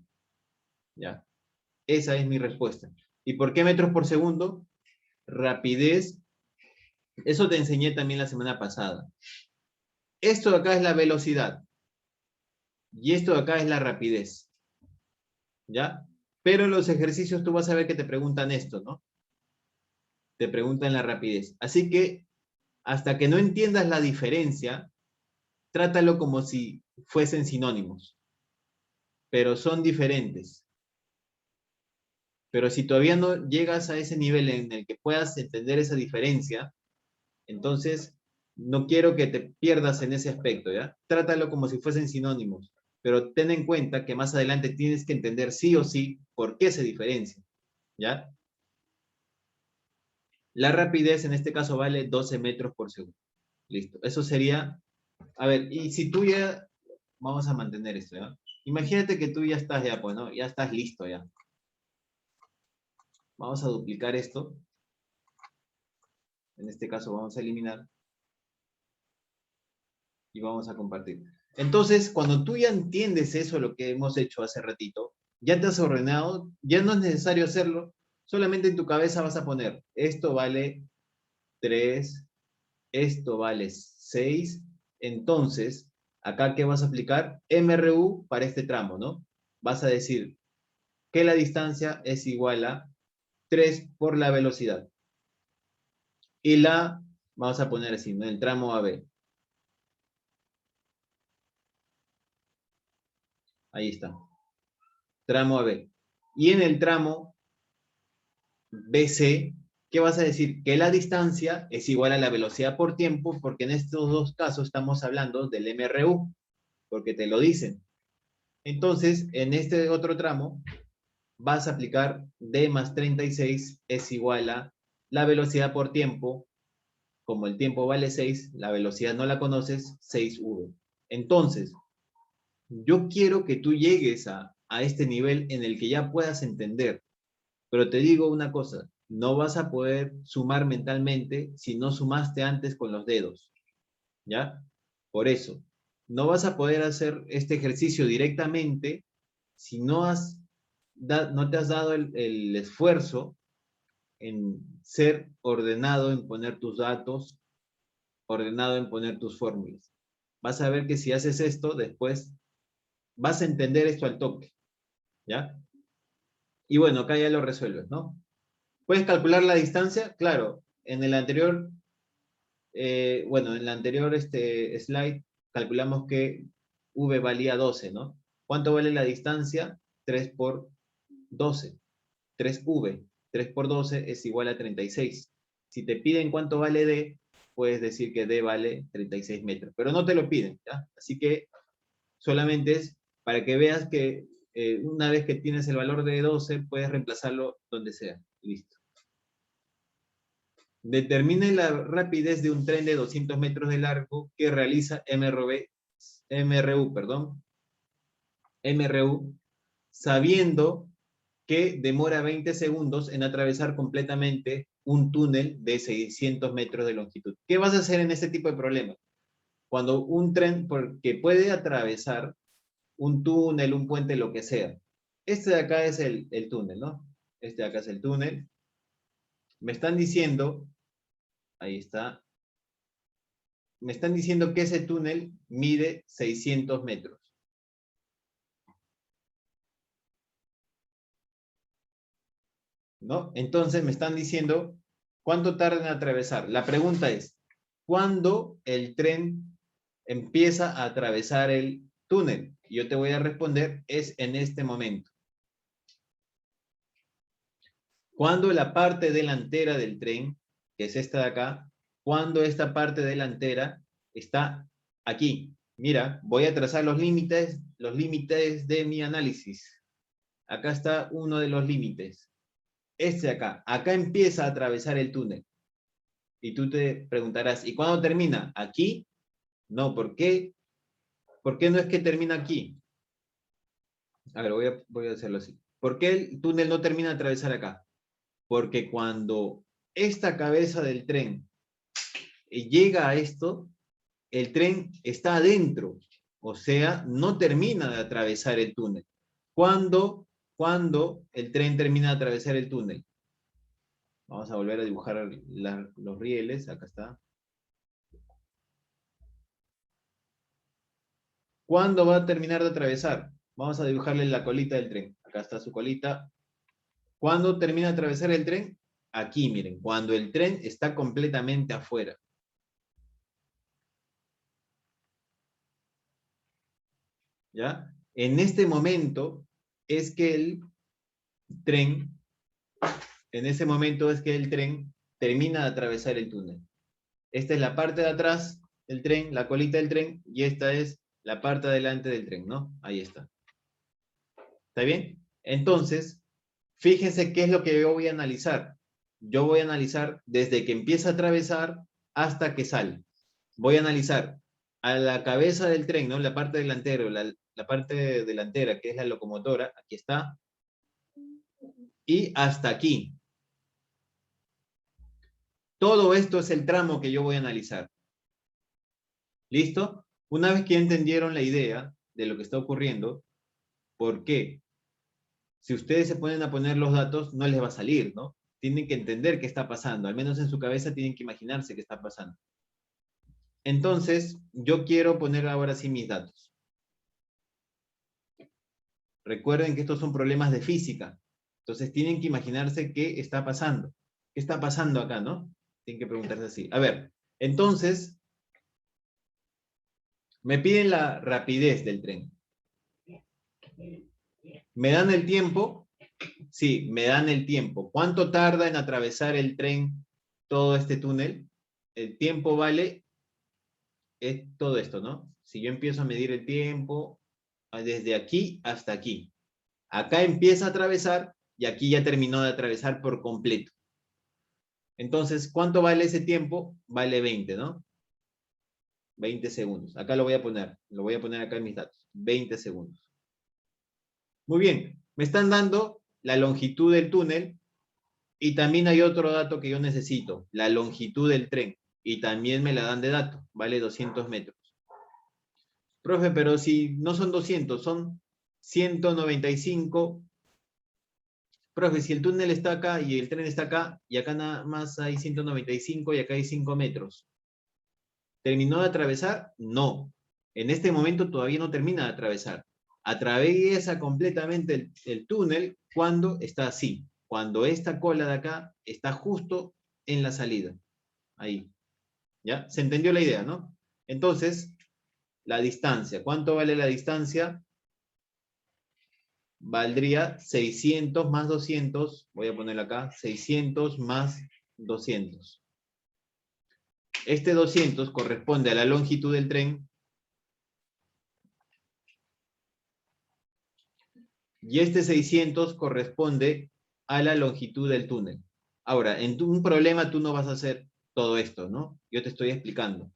¿Ya? Esa es mi respuesta. ¿Y por qué metros por segundo? Rapidez, eso te enseñé también la semana pasada. Esto de acá es la velocidad. Y esto de acá es la rapidez. ¿Ya? Pero en los ejercicios tú vas a ver que te preguntan esto, ¿no? Te preguntan la rapidez. Así que, hasta que no entiendas la diferencia, trátalo como si fuesen sinónimos. Pero son diferentes. Pero si todavía no llegas a ese nivel en el que puedas entender esa diferencia, Entonces, no quiero que te pierdas en ese aspecto, ¿ya? Trátalo como si fuesen sinónimos, pero ten en cuenta que más adelante tienes que entender sí o sí por qué se diferencia, ¿ya? La rapidez en este caso vale 12 metros por segundo. Listo. Eso sería... A ver, y si tú ya... Vamos a mantener esto, ¿ya? Imagínate que tú ya estás ya, pues, ¿no? Ya estás listo, ya. Vamos a duplicar esto. En este caso vamos a eliminar. Y vamos a compartir. Entonces, cuando tú ya entiendes eso, lo que hemos hecho hace ratito, ya te has ordenado, ya no es necesario hacerlo, solamente en tu cabeza vas a poner, esto vale 3, esto vale 6, entonces, acá ¿qué vas a aplicar? MRU para este tramo, ¿no? Vas a decir que la distancia es igual a 3 por la velocidad. Y vamos a poner así, ¿no? El tramo AB. Ahí está. Tramo AB. Y en el tramo BC, ¿qué vas a decir? Que la distancia es igual a la velocidad por tiempo, porque en estos dos casos estamos hablando del MRU, porque te lo dicen. Entonces, en este otro tramo, vas a aplicar D más 36 es igual a la velocidad por tiempo, como el tiempo vale 6, la velocidad no la conoces, 6V. Entonces, yo quiero que tú llegues a este nivel en el que ya puedas entender. Pero te digo una cosa, no vas a poder sumar mentalmente si no sumaste antes con los dedos, ¿ya? Por eso, no vas a poder hacer este ejercicio directamente si no te has dado el esfuerzo en ser ordenado en poner tus datos, ordenado en poner tus fórmulas. Vas a ver que si haces esto, después vas a entender esto al toque, ¿ya? Y bueno, acá ya lo resuelves, ¿no? ¿Puedes calcular la distancia? Claro, en el anterior, bueno, en la anterior slide calculamos que V valía 12, ¿no? ¿Cuánto vale la distancia? 3 por 12. 3V. 3 por 12 es igual a 36. Si te piden cuánto vale D, puedes decir que D vale 36 metros, pero no te lo piden, ¿ya? Así que solamente es para que veas que una vez que tienes el valor de 12, puedes reemplazarlo donde sea. Listo. Determine la rapidez de un tren de 200 metros de largo que realiza MRU, sabiendo que demora 20 segundos en atravesar completamente un túnel de 600 metros de longitud. ¿Qué vas a hacer en este tipo de problemas? Cuando un tren, porque puede atravesar un túnel, un puente, lo que sea. Este de acá es el túnel, ¿no? Este de acá es el túnel. Me están diciendo, ahí está, me están diciendo que ese túnel mide 600 metros. ¿No? Entonces me están diciendo cuánto tarda en atravesar. La pregunta es, ¿cuándo el tren empieza a atravesar el túnel? Y yo te voy a responder, es en este momento. Cuando la parte delantera del tren, que es esta de acá, cuando esta parte delantera está aquí. Mira, voy a trazar los límites de mi análisis. Acá está uno de los límites. Este de acá. Acá empieza a atravesar el túnel. Y tú te preguntarás, ¿y cuándo termina? ¿Aquí? No, ¿por qué? ¿Por qué no es que termina aquí? A ver, voy a hacerlo así. ¿Por qué el túnel no termina de atravesar acá? Porque cuando esta cabeza del tren llega a esto, el tren está adentro, o sea, no termina de atravesar el túnel. ¿Cuándo el tren termina de atravesar el túnel? Vamos a volver a dibujar los rieles, acá está. ¿Cuándo va a terminar de atravesar? Vamos a dibujarle la colita del tren. Acá está su colita. ¿Cuándo termina de atravesar el tren? Aquí, miren, cuando el tren está completamente afuera. ¿Ya? En este momento es que el tren, termina de atravesar el túnel. Esta es la parte de atrás del tren, la colita del tren, y esta es la parte de adelante del tren, ¿no? Ahí está. ¿Está bien? Entonces, fíjense qué es lo que yo voy a analizar. Yo voy a analizar desde que empieza a atravesar hasta que sale. Voy a analizar a la cabeza del tren, ¿no? La parte delantera, la parte delantera, que es la locomotora, aquí está, y hasta aquí. Todo esto es el tramo que yo voy a analizar. ¿Listo? Una vez que ya entendieron la idea de lo que está ocurriendo, ¿por qué? Si ustedes se ponen a poner los datos, no les va a salir, ¿no? Tienen que entender qué está pasando, al menos en su cabeza tienen que imaginarse qué está pasando. Entonces, yo quiero poner ahora sí mis datos. Recuerden que estos son problemas de física. Entonces tienen que imaginarse qué está pasando. ¿Qué está pasando acá, no? Tienen que preguntarse así. A ver, entonces, me piden la rapidez del tren. ¿Me dan el tiempo? Sí, me dan el tiempo. ¿Cuánto tarda en atravesar el tren todo este túnel? El tiempo vale es todo esto, ¿no? Si yo empiezo a medir el tiempo desde aquí hasta aquí. Acá empieza a atravesar y aquí ya terminó de atravesar por completo. Entonces, ¿cuánto vale ese tiempo? Vale 20, ¿no? 20 segundos. Acá lo voy a poner acá en mis datos. 20 segundos. Muy bien, me están dando la longitud del túnel y también hay otro dato que yo necesito, la longitud del tren. Y también me la dan de dato, vale 200 metros. Profe, pero si no son 200, son 195. Profe, si el túnel está acá y el tren está acá, y acá nada más hay 195 y acá hay 5 metros. ¿Terminó de atravesar? No. En este momento todavía no termina de atravesar. Atraviesa completamente el túnel cuando está así. Cuando esta cola de acá está justo en la salida. Ahí. ¿Ya? ¿Se entendió la idea, no? Entonces, la distancia. ¿Cuánto vale la distancia? Valdría 600 más 200. Voy a ponerlo acá. 600 más 200. Este 200 corresponde a la longitud del tren. Y este 600 corresponde a la longitud del túnel. Ahora, en un problema tú no vas a hacer todo esto, ¿no? Yo te estoy explicando.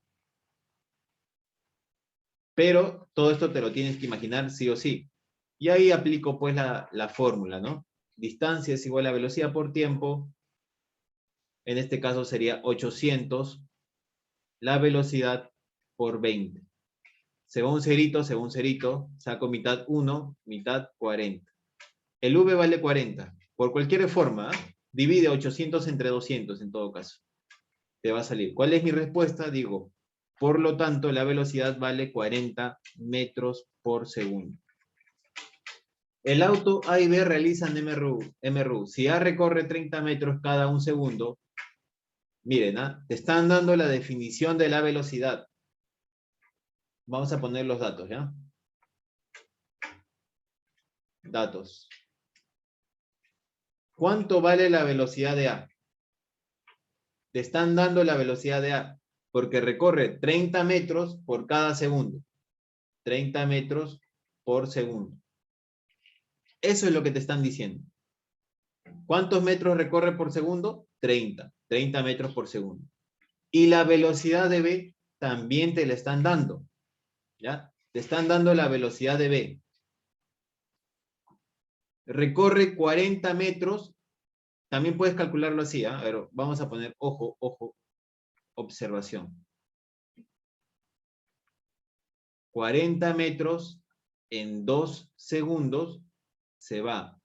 Pero todo esto te lo tienes que imaginar sí o sí. Y ahí aplico pues la fórmula, ¿no? Distancia es igual a velocidad por tiempo. En este caso sería 800 la velocidad por 20. Según cerito, saco mitad 1, mitad 40. El V vale 40. Por cualquier forma, divide 800 entre 200 en todo caso. Te va a salir. ¿Cuál es mi respuesta? Digo, por lo tanto, la velocidad vale 40 metros por segundo. El auto A y B realizan MRU. Si A recorre 30 metros cada un segundo, miren, te están dando la definición de la velocidad. Vamos a poner los datos, ¿ya? Datos. ¿Cuánto vale la velocidad de A? Te están dando la velocidad de A, porque recorre 30 metros por cada segundo. 30 metros por segundo. Eso es lo que te están diciendo. ¿Cuántos metros recorre por segundo? 30. 30 metros por segundo. Y la velocidad de B también te la están dando. ¿Ya? Te están dando la velocidad de B. Recorre 40 metros. También puedes calcularlo así, ¿eh? A ver, vamos a poner ojo, ojo, observación. 40 metros en 2 segundos se va.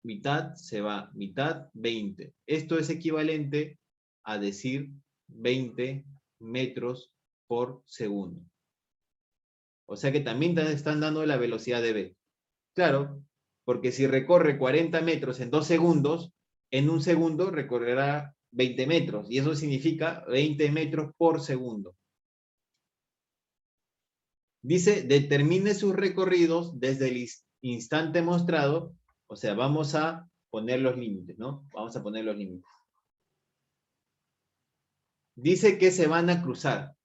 Mitad se va. Mitad, 20. Esto es equivalente a decir 20 metros por segundo. O sea que también te están dando la velocidad de B. Claro, porque si recorre 40 metros en 2 segundos, en un segundo recorrerá 20 metros. Y eso significa 20 metros por segundo. Dice, determine sus recorridos desde el instante mostrado. O sea, vamos a poner los límites, ¿no? Vamos a poner los límites. Dice que se van a cruzar.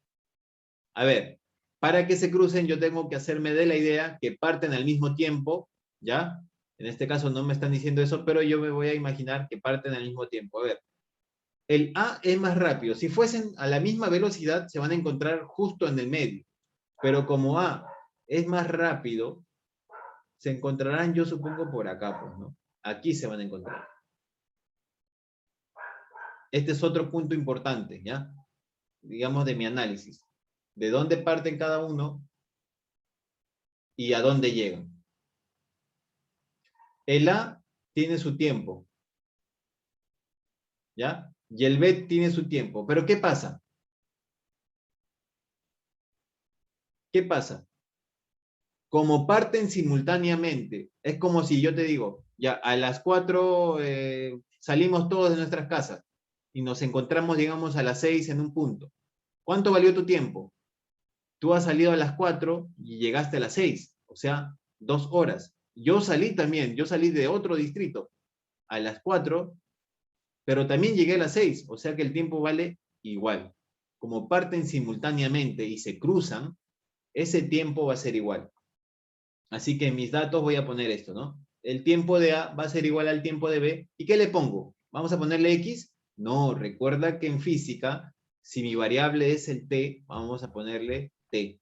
A ver, para que se crucen yo tengo que hacerme de la idea que parten al mismo tiempo, ¿ya? En este caso no me están diciendo eso, pero yo me voy a imaginar que parten al mismo tiempo. A ver, el A es más rápido. Si fuesen a la misma velocidad, se van a encontrar justo en el medio. Pero como A es más rápido, se encontrarán, yo supongo, por acá, pues, ¿no? Aquí se van a encontrar. Este es otro punto importante, ¿ya? Digamos, de mi análisis. ¿De dónde parten cada uno y a dónde llegan? El A tiene su tiempo, ¿ya? Y el B tiene su tiempo. Pero ¿qué pasa? ¿Qué pasa? Como parten simultáneamente, es como si yo te digo, ya a las 4 salimos todos de nuestras casas y nos encontramos, digamos, a las 6 en un punto. ¿Cuánto valió tu tiempo? Tú has salido a las 4 y llegaste a las 6, o sea, 2 horas. Yo salí también, yo salí de otro distrito a las 4, pero también llegué a las 6, o sea que el tiempo vale igual. Como parten simultáneamente y se cruzan, ese tiempo va a ser igual. Así que en mis datos voy a poner esto, ¿no? El tiempo de A va a ser igual al tiempo de B. ¿Y qué le pongo? ¿Vamos a ponerle X? No, recuerda que en física, si mi variable es el T, vamos a ponerle T.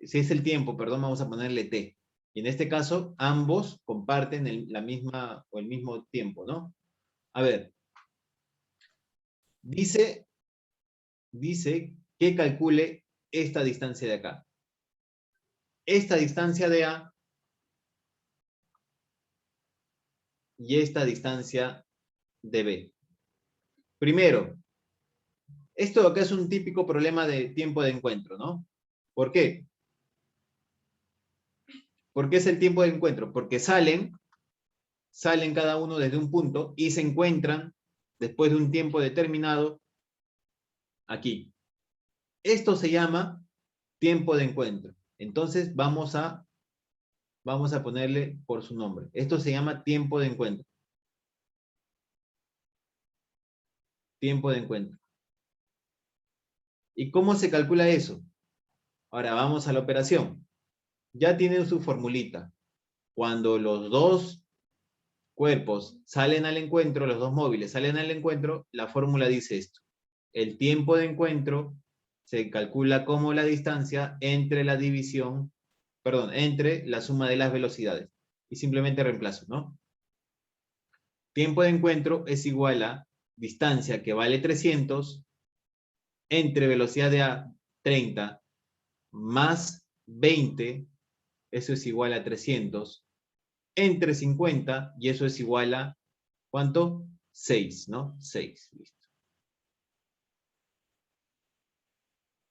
Si es el tiempo, perdón, vamos a ponerle T. Y en este caso, ambos comparten la misma o el mismo tiempo, ¿no? A ver, dice que calcule esta distancia de acá. Esta distancia de A y esta distancia de B. Primero, esto acá es un típico problema de tiempo de encuentro, ¿no? ¿Por qué? ¿Por qué es el tiempo de encuentro? Porque salen cada uno desde un punto y se encuentran después de un tiempo determinado aquí. Esto se llama tiempo de encuentro. Entonces vamos a ponerle por su nombre. Esto se llama tiempo de encuentro. Tiempo de encuentro. ¿Y cómo se calcula eso? Ahora vamos a la operación. Ya tienen su formulita. Cuando los dos cuerpos salen al encuentro, los dos móviles salen al encuentro, la fórmula dice esto. El tiempo de encuentro se calcula como la distancia entre la división, perdón, entre la suma de las velocidades. Y simplemente reemplazo, ¿no? Tiempo de encuentro es igual a distancia que vale 300 entre velocidad de A 30 más 20, eso es igual a 300, entre 50 y eso es igual a, ¿cuánto? 6, ¿no? 6, listo.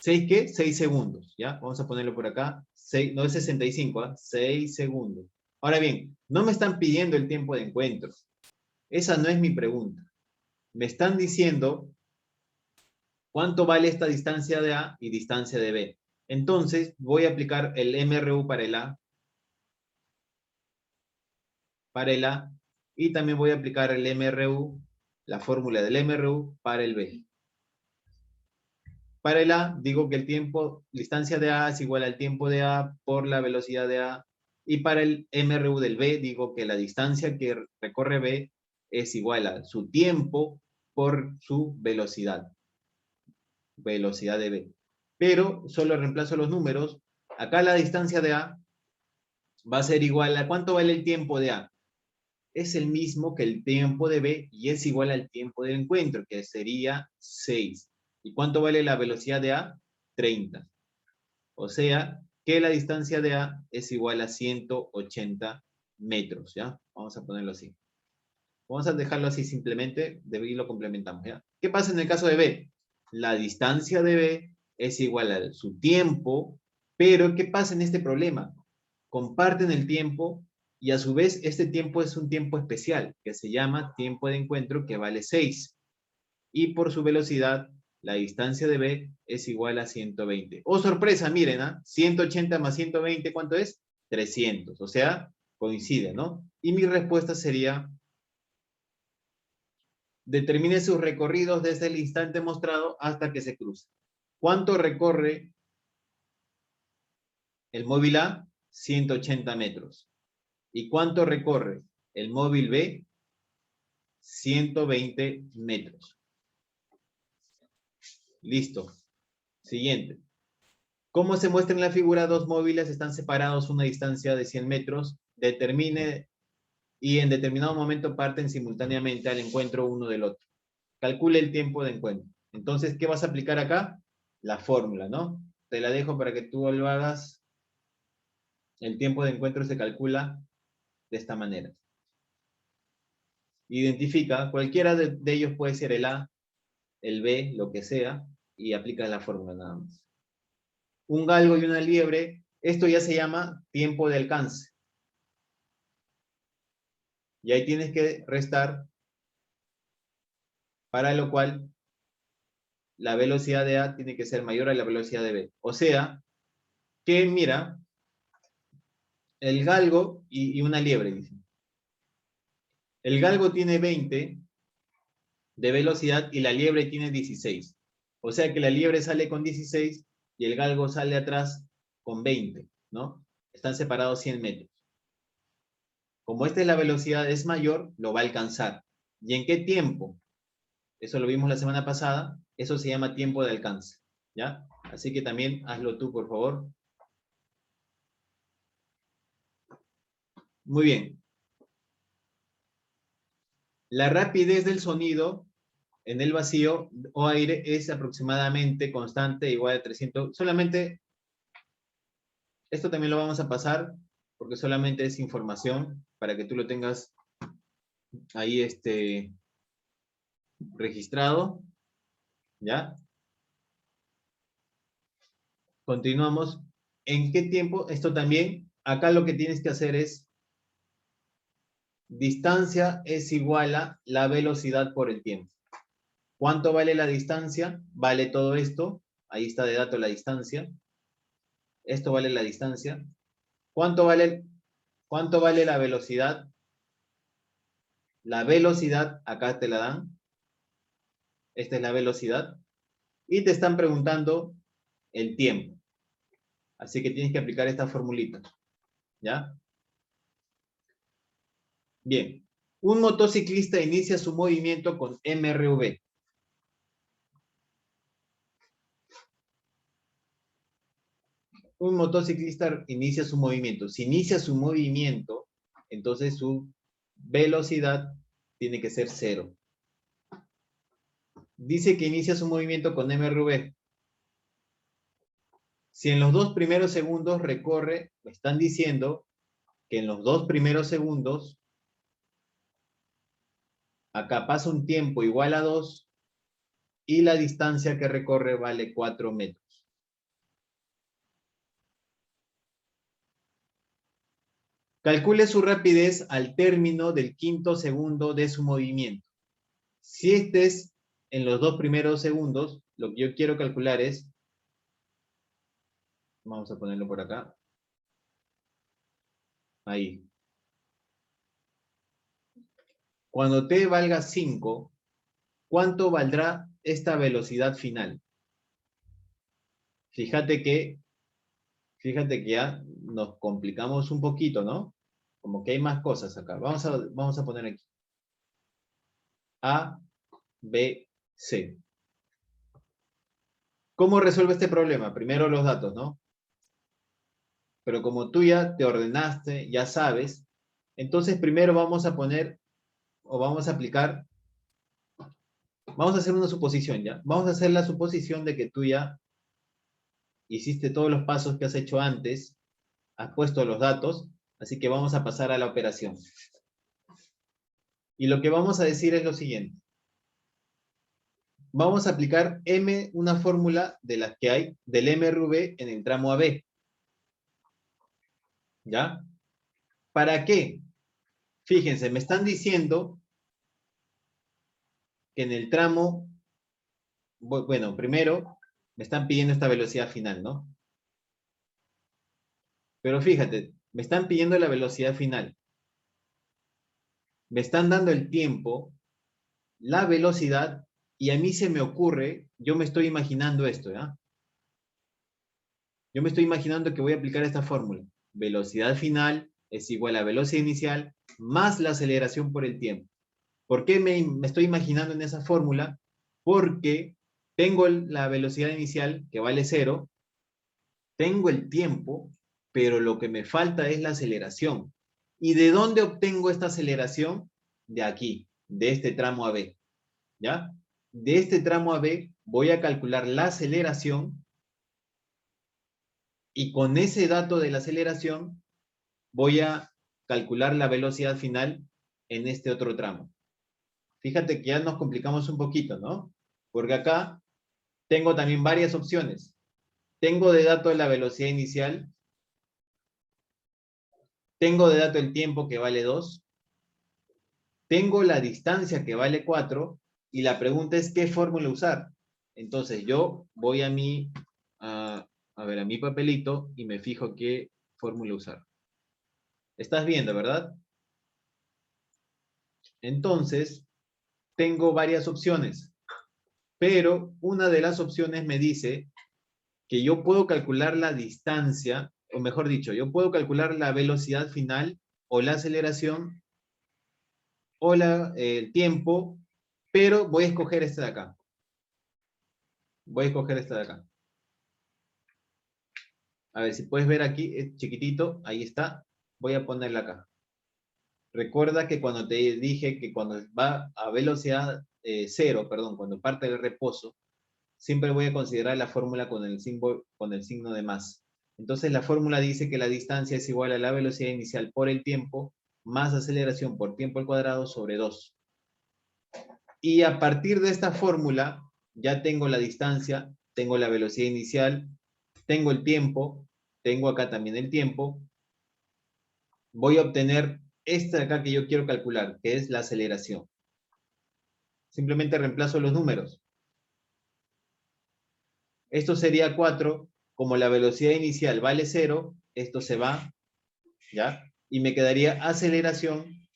¿6 qué? 6 segundos, ¿ya? Vamos a ponerlo por acá. 6, no es 65, ¿eh? 6 segundos. Ahora bien, no me están pidiendo el tiempo de encuentro. Esa no es mi pregunta. Me están diciendo cuánto vale esta distancia de A y distancia de B. Entonces, voy a aplicar el MRU para el A, y también voy a aplicar el MRU, la fórmula del MRU para el B. Para el A, digo que el tiempo, distancia de A es igual al tiempo de A por la velocidad de A. Y para el MRU del B, digo que la distancia que recorre B es igual a su tiempo por su velocidad. Velocidad de B. Pero solo reemplazo los números. Acá la distancia de A va a ser igual a, ¿cuánto vale el tiempo de A? Es el mismo que el tiempo de B y es igual al tiempo del encuentro, que sería 6. ¿Y cuánto vale la velocidad de A? 30. O sea, que la distancia de A es igual a 180 metros, ¿ya? Vamos a ponerlo así. Vamos a dejarlo así simplemente, de B y lo complementamos, ¿ya? ¿Qué pasa en el caso de B? La distancia de B es igual a su tiempo, pero ¿qué pasa en este problema? Comparten el tiempo y a su vez este tiempo es un tiempo especial que se llama tiempo de encuentro, que vale 6. Y por su velocidad, la distancia de B es igual a 120. ¡Oh, sorpresa! Miren, ¿ah? 180 más 120, ¿cuánto es? 300. O sea, coincide, ¿no? Y mi respuesta sería Determine sus recorridos desde el instante mostrado hasta que se cruza. ¿Cuánto recorre el móvil A? 180 metros. ¿Y cuánto recorre el móvil B? 120 metros. Listo. Siguiente. ¿Cómo se muestra en la figura? Dos móviles están separados a una distancia de 100 metros. Determine y en determinado momento parten simultáneamente al encuentro uno del otro. Calcule el tiempo de encuentro. Entonces, ¿qué vas a aplicar acá? La fórmula, ¿no? Te la dejo para que tú lo hagas. El tiempo de encuentro se calcula de esta manera. Identifica, cualquiera de ellos puede ser el A, el B, lo que sea, y aplicas la fórmula nada más. Un galgo y una liebre, esto ya se llama tiempo de alcance. Y ahí tienes que restar, para lo cual la velocidad de A tiene que ser mayor a la velocidad de B. O sea, que mira, el galgo y una liebre, dice. El galgo tiene 20 de velocidad y la liebre tiene 16. O sea que la liebre sale con 16 y el galgo sale atrás con 20, ¿no? Están separados 100 metros. Como esta es la velocidad, es mayor, lo va a alcanzar. ¿Y en qué tiempo? Eso lo vimos la semana pasada. Eso se llama tiempo de alcance, ¿ya? Así que también hazlo tú, por favor. Muy bien. La rapidez del sonido en el vacío o aire es aproximadamente constante, igual a 300. Solamente, esto también lo vamos a pasar, porque solamente es información para que tú lo tengas ahí registrado, ¿ya? Continuamos. ¿En qué tiempo? Esto también, acá lo que tienes que hacer es, distancia es igual a la velocidad por el tiempo. ¿Cuánto vale la distancia? Vale todo esto. Ahí está de dato la distancia. Esto vale la distancia. ¿Cuánto vale la velocidad? La velocidad, acá te la dan. Esta es la velocidad. Y te están preguntando el tiempo. Así que tienes que aplicar esta formulita. ¿Ya? Bien. Un motociclista inicia su movimiento con MRV. Un motociclista inicia su movimiento. Si inicia su movimiento, entonces su velocidad tiene que ser 0. Dice que inicia su movimiento con MRV. Si en los 2 primeros segundos recorre, me están diciendo que en los 2 primeros segundos, acá pasa un tiempo igual a 2 y la distancia que recorre vale 4 metros. Calcule su rapidez al término del 5º segundo de su movimiento. Si este es en los 2 primeros segundos, lo que yo quiero calcular es, vamos a ponerlo por acá, ahí. Cuando t valga 5, ¿cuánto valdrá esta velocidad final? Fíjate que ya nos complicamos un poquito, ¿no? Como que hay más cosas acá. Vamos a poner aquí. A, B, C. ¿Cómo resuelve este problema? Primero los datos, ¿no? Pero como tú ya te ordenaste, ya sabes, entonces primero vamos a poner, o vamos a aplicar, vamos a hacer una suposición, ¿ya? Vamos a hacer la suposición de que tú ya hiciste todos los pasos que has hecho antes, has puesto los datos, así que vamos a pasar a la operación. Y lo que vamos a decir es lo siguiente. Vamos a aplicar una fórmula de las que hay del MRV en el tramo AB. ¿Ya? ¿Para qué? Fíjense, me están diciendo que en el tramo, bueno, primero me están pidiendo esta velocidad final, ¿no? Pero fíjate, me están pidiendo la velocidad final. Me están dando el tiempo la velocidad, y a mí se me ocurre, yo me estoy imaginando esto, ¿ya? Yo me estoy imaginando que voy a aplicar esta fórmula. Velocidad final es igual a velocidad inicial más la aceleración por el tiempo. ¿Por qué me estoy imaginando en esa fórmula? Porque tengo la velocidad inicial, que vale 0, tengo el tiempo, pero lo que me falta es la aceleración. ¿Y de dónde obtengo esta aceleración? De aquí, de este tramo AB. ¿Ya? De este tramo AB voy a calcular la aceleración y con ese dato de la aceleración voy a calcular la velocidad final en este otro tramo. Fíjate que ya nos complicamos un poquito, ¿no? Porque acá tengo también varias opciones. Tengo de dato la velocidad inicial, tengo de dato el tiempo que vale 2, tengo la distancia que vale 4, y la pregunta es ¿qué fórmula usar? Entonces yo voy a mi papelito y me fijo qué fórmula usar. ¿Estás viendo, verdad? Entonces, tengo varias opciones, pero una de las opciones me dice que yo puedo calcular la distancia, o mejor dicho, yo puedo calcular la velocidad final o la aceleración o el tiempo, pero voy a escoger esta de acá. Voy a escoger esta de acá. A ver, si puedes ver aquí, es chiquitito, ahí está. Voy a ponerla acá. Recuerda que cuando te dije que cuando va a velocidad 0, perdón, cuando parte del reposo, siempre voy a considerar la fórmula con el signo de más. Entonces la fórmula dice que la distancia es igual a la velocidad inicial por el tiempo más aceleración por tiempo al cuadrado sobre 2. Y a partir de esta fórmula ya tengo la distancia, tengo la velocidad inicial, tengo el tiempo, tengo acá también el tiempo. Voy a obtener esta de acá que yo quiero calcular, que es la aceleración. Simplemente reemplazo los números. Esto sería 4, como la velocidad inicial vale 0, esto se va, ¿ya? Y me quedaría aceleración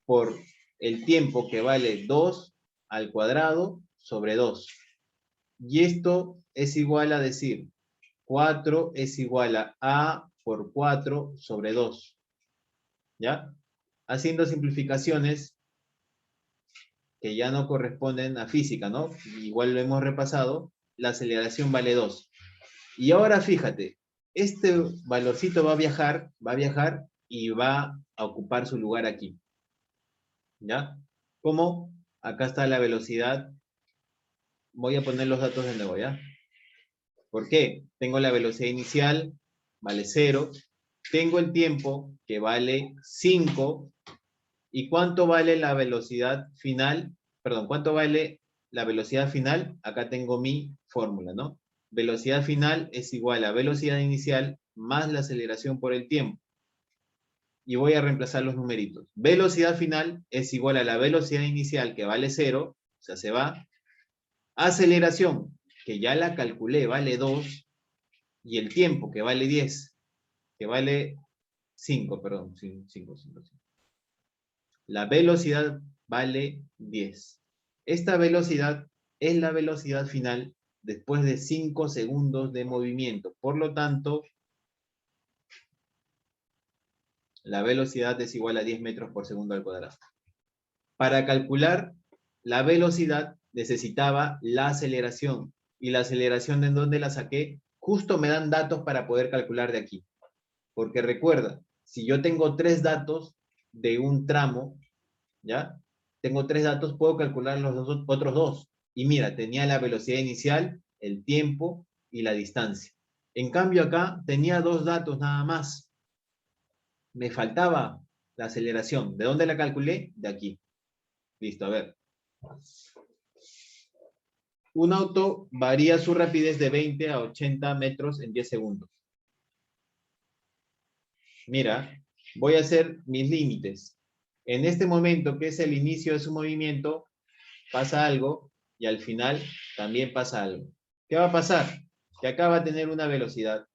por el tiempo que vale 2 al cuadrado sobre 2. Y esto es igual a decir, 4 es igual a A por 4 sobre 2. ¿Ya? Haciendo simplificaciones que ya no corresponden a física, ¿no? Igual lo hemos repasado, la aceleración vale 2. Y ahora fíjate, este valorcito va a viajar y va a ocupar su lugar aquí. ¿Ya? ¿Cómo? Acá está la velocidad. Voy a poner los datos de nuevo, ¿ya? ¿Por qué? Tengo la velocidad inicial, vale 0. Tengo el tiempo, que vale 5. ¿Y cuánto vale la velocidad final? Perdón, ¿cuánto vale la velocidad final? Acá tengo mi fórmula, ¿no? Velocidad final es igual a velocidad inicial más la aceleración por el tiempo. Y voy a reemplazar los numeritos. Velocidad final es igual a la velocidad inicial, que vale 0, o sea, se va. Aceleración, que ya la calculé, vale 2. Y el tiempo, que vale 10, que vale 5, perdón, 5. La velocidad vale 10. Esta velocidad es la velocidad final después de 5 segundos de movimiento. Por lo tanto, la velocidad es igual a 10 metros por segundo al cuadrado. Para calcular la velocidad necesitaba la aceleración. ¿Y la aceleración de dónde la saqué? Justo me dan datos para poder calcular de aquí. Porque recuerda, si yo tengo 3 datos de un tramo, ¿ya? Tengo 3 datos, puedo calcular los otros 2. Y mira, tenía la velocidad inicial, el tiempo y la distancia. En cambio acá tenía 2 datos nada más. Me faltaba la aceleración. ¿De dónde la calculé? De aquí. Listo, a ver. Un auto varía su rapidez de 20 a 80 metros en 10 segundos. Mira, voy a hacer mis límites. En este momento, que es el inicio de su movimiento, pasa algo y al final también pasa algo. ¿Qué va a pasar? Que acá va a tener una velocidad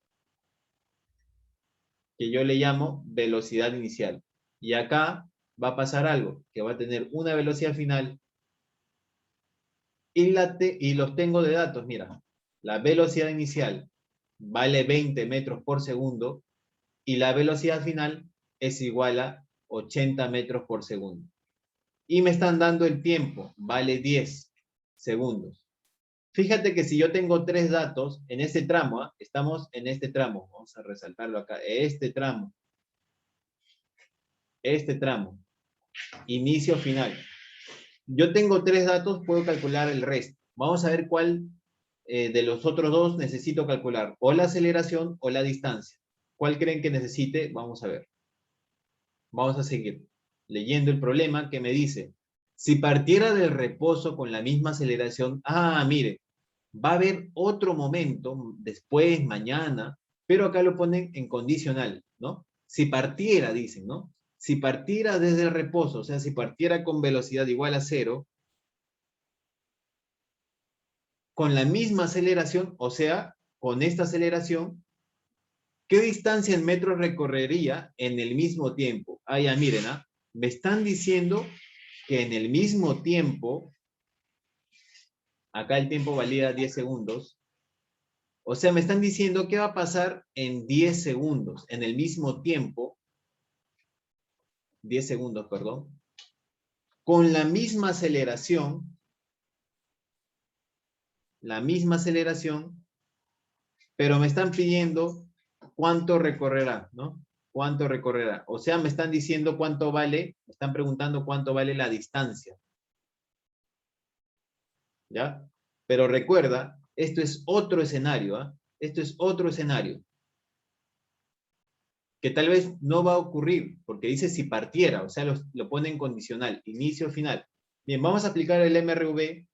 que yo le llamo velocidad inicial. Y acá va a pasar algo, que va a tener una velocidad final y los tengo de datos, mira. La velocidad inicial vale 20 metros por segundo y la velocidad final es igual a 80 metros por segundo. Y me están dando el tiempo, vale 10 segundos. Fíjate que si yo tengo tres datos en este tramo, estamos en este tramo, vamos a resaltarlo acá, este tramo, inicio, final. Yo tengo tres datos, puedo calcular el resto. Vamos a ver cuál de los otros dos necesito calcular, o la aceleración o la distancia. ¿Cuál creen que necesite? Vamos a ver. Vamos a seguir leyendo el problema que me dice, si partiera del reposo con la misma aceleración, mire, va a haber otro momento, después, mañana, pero acá lo ponen en condicional, ¿no? Si partiera, dicen, ¿no? Si partiera desde el reposo, o sea, si partiera con velocidad igual a 0, con la misma aceleración, o sea, con esta aceleración, ¿qué distancia en metros recorrería en el mismo tiempo? Ya miren, me están diciendo que en el mismo tiempo, acá el tiempo valía 10 segundos, o sea, me están diciendo qué va a pasar en 10 segundos, en el mismo tiempo, 10 segundos, perdón, con la misma aceleración, pero me están pidiendo cuánto recorrerá, ¿no? ¿Cuánto recorrerá? O sea, me están diciendo cuánto vale, me están preguntando cuánto vale la distancia. ¿Ya? Pero recuerda, esto es otro escenario, ¿ah? Esto es otro escenario. Que tal vez no va a ocurrir, porque dice si partiera, o sea, lo pone en condicional, inicio, final. Bien, vamos a aplicar el MRV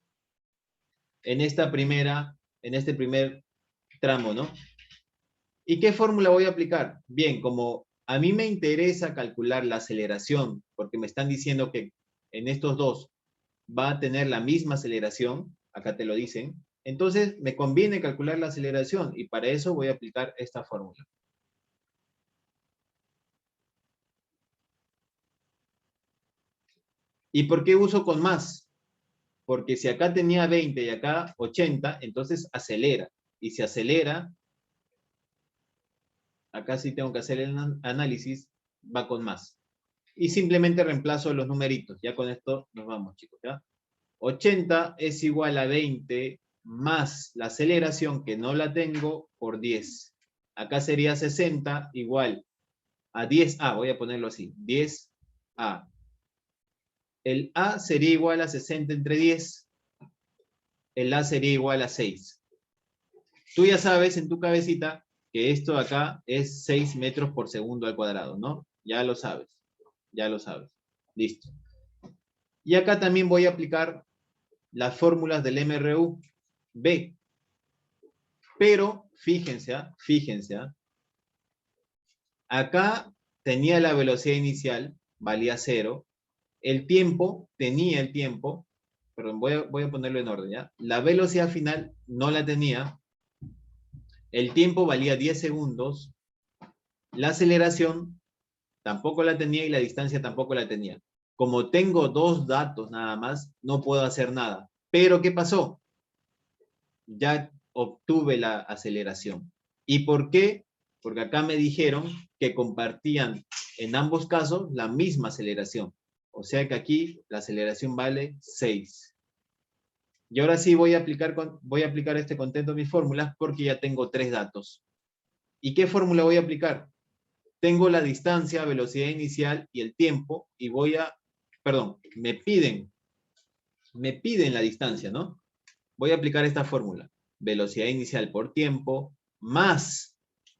en este primer tramo, ¿no? ¿Y qué fórmula voy a aplicar? Bien, como a mí me interesa calcular la aceleración, porque me están diciendo que en estos dos va a tener la misma aceleración, acá te lo dicen, entonces me conviene calcular la aceleración y para eso voy a aplicar esta fórmula. ¿Y por qué uso con más? Porque si acá tenía 20 y acá 80, entonces acelera. Y si acelera, acá sí tengo que hacer el análisis, va con más. Y simplemente reemplazo los numeritos. Ya con esto nos vamos, chicos, ¿ya? 80 es igual a 20 más la aceleración, que no la tengo, por 10. Acá sería 60 igual a 10A, voy a ponerlo así, 10A. El A sería igual a 60 entre 10. El A sería igual a 6. Tú ya sabes en tu cabecita que esto de acá es 6 metros por segundo al cuadrado, ¿no? Ya lo sabes, ya lo sabes. Listo. Y acá también voy a aplicar las fórmulas del MRU B. Pero fíjense, acá tenía la velocidad inicial, valía 0. Tenía el tiempo, perdón, voy a ponerlo en orden, ¿ya? La velocidad final no la tenía. El tiempo valía 10 segundos. La aceleración tampoco la tenía y la distancia tampoco la tenía. Como tengo dos datos nada más, no puedo hacer nada. Pero, ¿qué pasó? Ya obtuve la aceleración. ¿Y por qué? Porque acá me dijeron que compartían en ambos casos la misma aceleración. O sea que aquí la aceleración vale 6. Y ahora sí voy a aplicar este contento a mis fórmulas porque ya tengo tres datos. ¿Y qué fórmula voy a aplicar? Tengo la distancia, velocidad inicial y el tiempo y me piden la distancia, ¿no? Voy a aplicar esta fórmula. Velocidad inicial por tiempo más,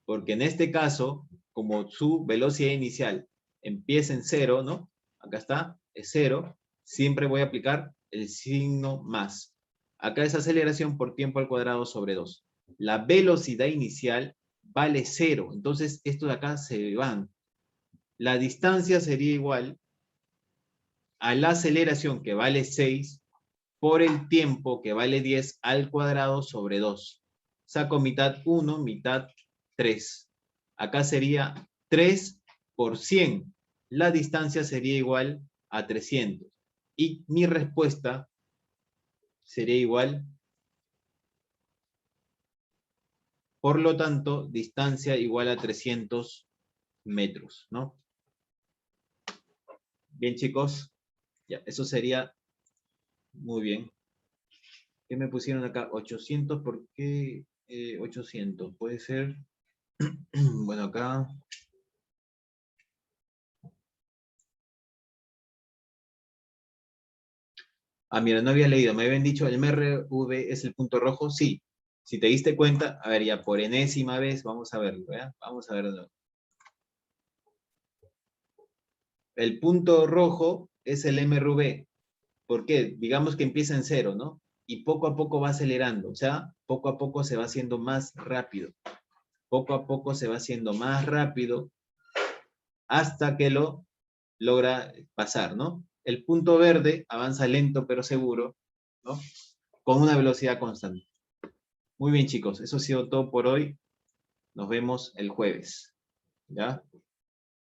porque en este caso, como su velocidad inicial empieza en 0, ¿no? Acá está, es 0, siempre voy a aplicar el signo más. Acá es aceleración por tiempo al cuadrado sobre 2. La velocidad inicial vale 0, entonces estos de acá se van. La distancia sería igual a la aceleración, que vale 6, por el tiempo, que vale 10 al cuadrado sobre 2. Saco mitad 1, mitad 3. Acá sería 3 por 100. La distancia sería igual a 300. Y mi respuesta sería igual. Por lo tanto, distancia igual a 300 metros, ¿no? Bien, chicos. Ya, eso sería muy bien. ¿Qué me pusieron acá? 800, ¿por qué 800? Puede ser. Bueno, acá. Ah, mira, no había leído. Me habían dicho, el MRV es el punto rojo. Sí. Si te diste cuenta, a ver, ya por enésima vez, vamos a verlo, ¿ya? Vamos a verlo. El punto rojo es el MRV. ¿Por qué? Digamos que empieza en 0, ¿no? Y poco a poco va acelerando. O sea, poco a poco se va haciendo más rápido. Poco a poco se va haciendo más rápido hasta que lo logra pasar, ¿no? El punto verde avanza lento pero seguro, ¿no? Con una velocidad constante. Muy bien, chicos, eso ha sido todo por hoy. Nos vemos el jueves, ¿ya?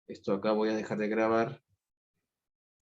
Esto acá voy a dejar de grabar.